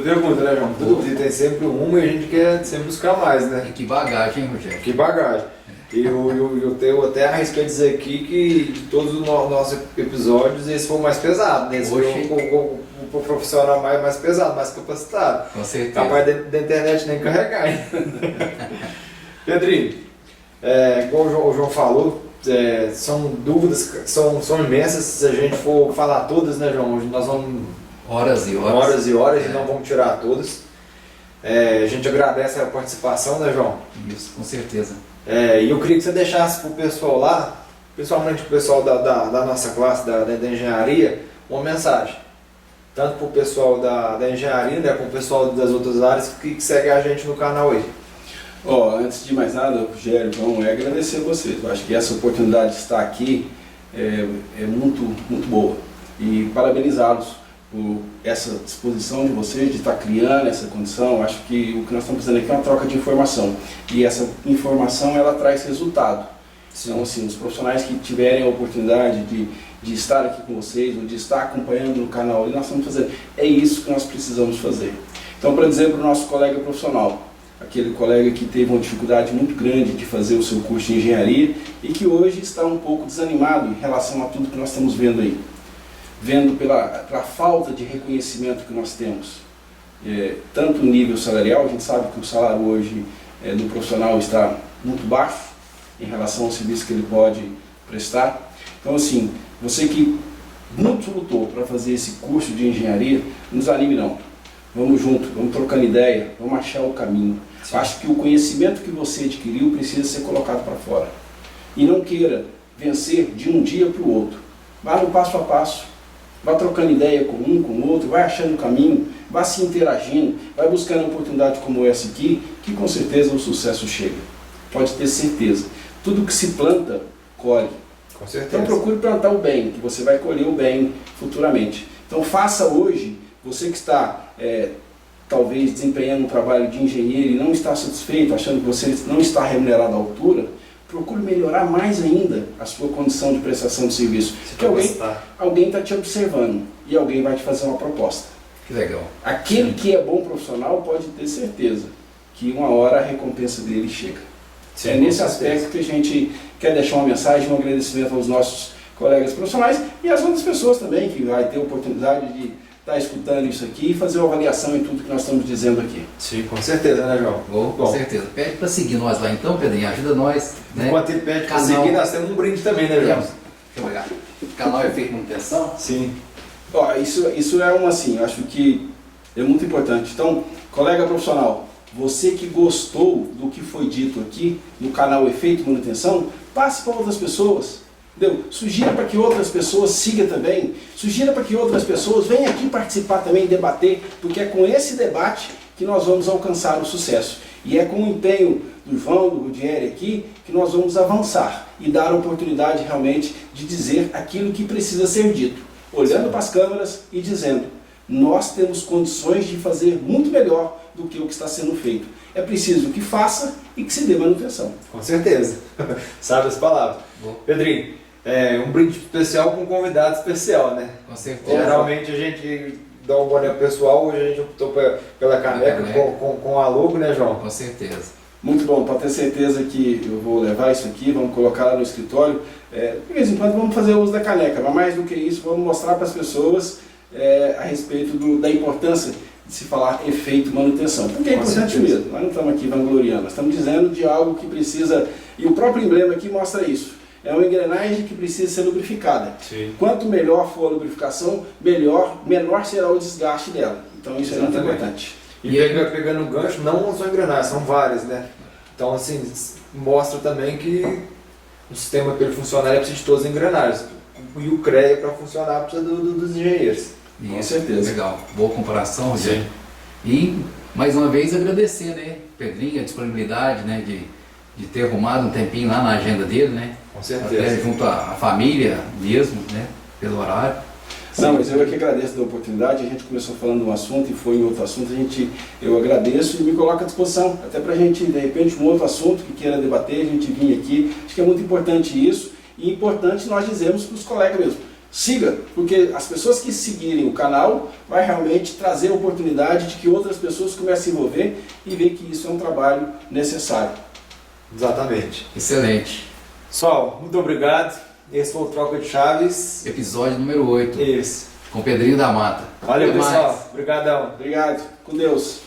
pergunta, né, João? E tem sempre uma e a gente quer sempre buscar mais, né? E que bagagem, hein, Rogério? Que bagagem. E eu até arrisco dizer aqui que de todos os nossos episódios, esse foi o mais pesado, né? Esse foi o profissional mais pesado, mais capacitado. Com certeza. Capaz da internet nem carregar, hein? Pedrinho, igual o João falou, são dúvidas que são imensas. Se a gente for falar todas, né, João? Hoje nós vamos... Horas e horas. E não vamos tirar todas. A gente agradece a participação, né, João? Isso, com certeza. E eu queria que você deixasse para o pessoal lá, principalmente para o pessoal da nossa classe, da engenharia, uma mensagem. Tanto para o pessoal da engenharia, né, como o pessoal das outras áreas que segue a gente no canal aí. Antes de mais nada, Rogério, vamos agradecer a vocês. Eu acho que essa oportunidade de estar aqui é muito, muito boa. E parabenizá-los por essa disposição de vocês de estar criando essa condição. Eu acho que o que nós estamos fazendo aqui é uma troca de informação. E essa informação, ela traz resultado. Então, assim, os profissionais que tiverem a oportunidade de estar aqui com vocês, ou de estar acompanhando no canal, nós estamos fazendo. É isso que nós precisamos fazer. Então, para dizer para o nosso colega profissional, aquele colega que teve uma dificuldade muito grande de fazer o seu curso de engenharia e que hoje está um pouco desanimado em relação a tudo que nós estamos vendo aí. Vendo pela falta de reconhecimento que nós temos. Tanto no nível salarial, a gente sabe que o salário hoje do profissional está muito baixo em relação ao serviço que ele pode prestar. Então, assim, você que muito lutou para fazer esse curso de engenharia, não desanime não. vamos junto, vamos trocando ideia, vamos achar o caminho. Sim. Acho que o conhecimento que você adquiriu precisa ser colocado para fora. E não queira vencer de um dia para o outro. Vá no passo a passo, vá trocando ideia com um, com o outro, vai achando o caminho, vá se interagindo, vai buscando uma oportunidade como essa aqui, que com certeza o sucesso chega. Pode ter certeza. Tudo que se planta, colhe. Com certeza. Então procure plantar o bem, que você vai colher o bem futuramente. Então faça hoje, você que está talvez desempenhando um trabalho de engenheiro e não está satisfeito, achando que você não está remunerado à altura, procure melhorar mais ainda a sua condição de prestação de serviço. Porque alguém está te observando e alguém vai te fazer uma proposta. Que legal. Aquele que é bom profissional pode ter certeza que uma hora a recompensa dele chega. Sim, É com nesse certeza. aspecto que a gente quer deixar uma mensagem, um agradecimento aos nossos colegas profissionais e às outras pessoas também que vai ter a oportunidade de estar escutando isso aqui e fazer uma avaliação em tudo que nós estamos dizendo aqui. Sim, com certeza, né, João? Com Bom, certeza. Pede para seguir nós lá então, Pedrinho, ajuda nós. Né? enquanto ele pede para Canal- seguir, nós temos um brinde também, né, João? Deixa eu pegar. Canal Efeito Manutenção. Sim. Ó, isso é assim, eu acho que é muito importante. Então, colega profissional, você que gostou do que foi dito aqui no canal Efeito Manutenção, passe para outras pessoas. Entendeu? Sugira para que outras pessoas sigam também. Sugira para que outras pessoas venham aqui participar também, debater, porque é com esse debate que nós vamos alcançar o sucesso. E é com o empenho do João, do Rudieri aqui, que nós vamos avançar e dar a oportunidade realmente de dizer aquilo que precisa ser dito. Olhando para as câmeras e dizendo, nós temos condições de fazer muito melhor do que o que está sendo feito. É preciso que faça e que se dê manutenção. Com certeza. Sabe as palavras. Bom. Pedrinho, um brinde especial com um convidado especial, né? Com certeza. Geralmente a gente dá um boné pessoal, hoje a gente optou pela caneca com a logo, né, João? Com certeza. Muito bom, para ter certeza que eu vou levar isso aqui, vamos colocar lá no escritório. De vez em quando vamos fazer uso da caneca, mas mais do que isso, vamos mostrar para as pessoas a respeito da importância de se falar efeito manutenção. Porque é Com importante certeza. mesmo, nós não estamos aqui vangloriando, nós estamos dizendo de algo que precisa, e o próprio emblema aqui mostra isso. É uma engrenagem que precisa ser lubrificada. Sim. Quanto melhor for a lubrificação, menor será o desgaste dela. Então isso é muito Exatamente. importante. E pegando o gancho, não só engrenagens, são várias, né? Então, assim, mostra também que o sistema para ele funcionar, ele precisa de todas as engrenagens. E o CREA, para funcionar, precisa dos engenheiros. Com certeza. Legal. Boa comparação, Rogério. E, mais uma vez, agradecer, né, Pedrinho, a disponibilidade, né, de ter arrumado um tempinho lá na agenda dele, né? Com Até certeza. junto à família mesmo, né? Pelo horário. Não, mas eu aqui agradeço da oportunidade. A gente começou falando de um assunto e foi em outro assunto. Eu agradeço e me coloco à disposição. Até para a gente, de repente, um outro assunto que queira debater, a gente vir aqui. Acho que é muito importante isso. E importante nós dizemos para os colegas mesmo. Siga, porque as pessoas que seguirem o canal vai realmente trazer a oportunidade de que outras pessoas comecem a se envolver e ver que isso é um trabalho necessário. Exatamente. Excelente. Pessoal, muito obrigado. Esse foi o Troca de Chaves. Episódio número 8, Esse. com Pedrinho da Mata. Valeu, Até mais. pessoal. Obrigadão. Obrigado. Com Deus.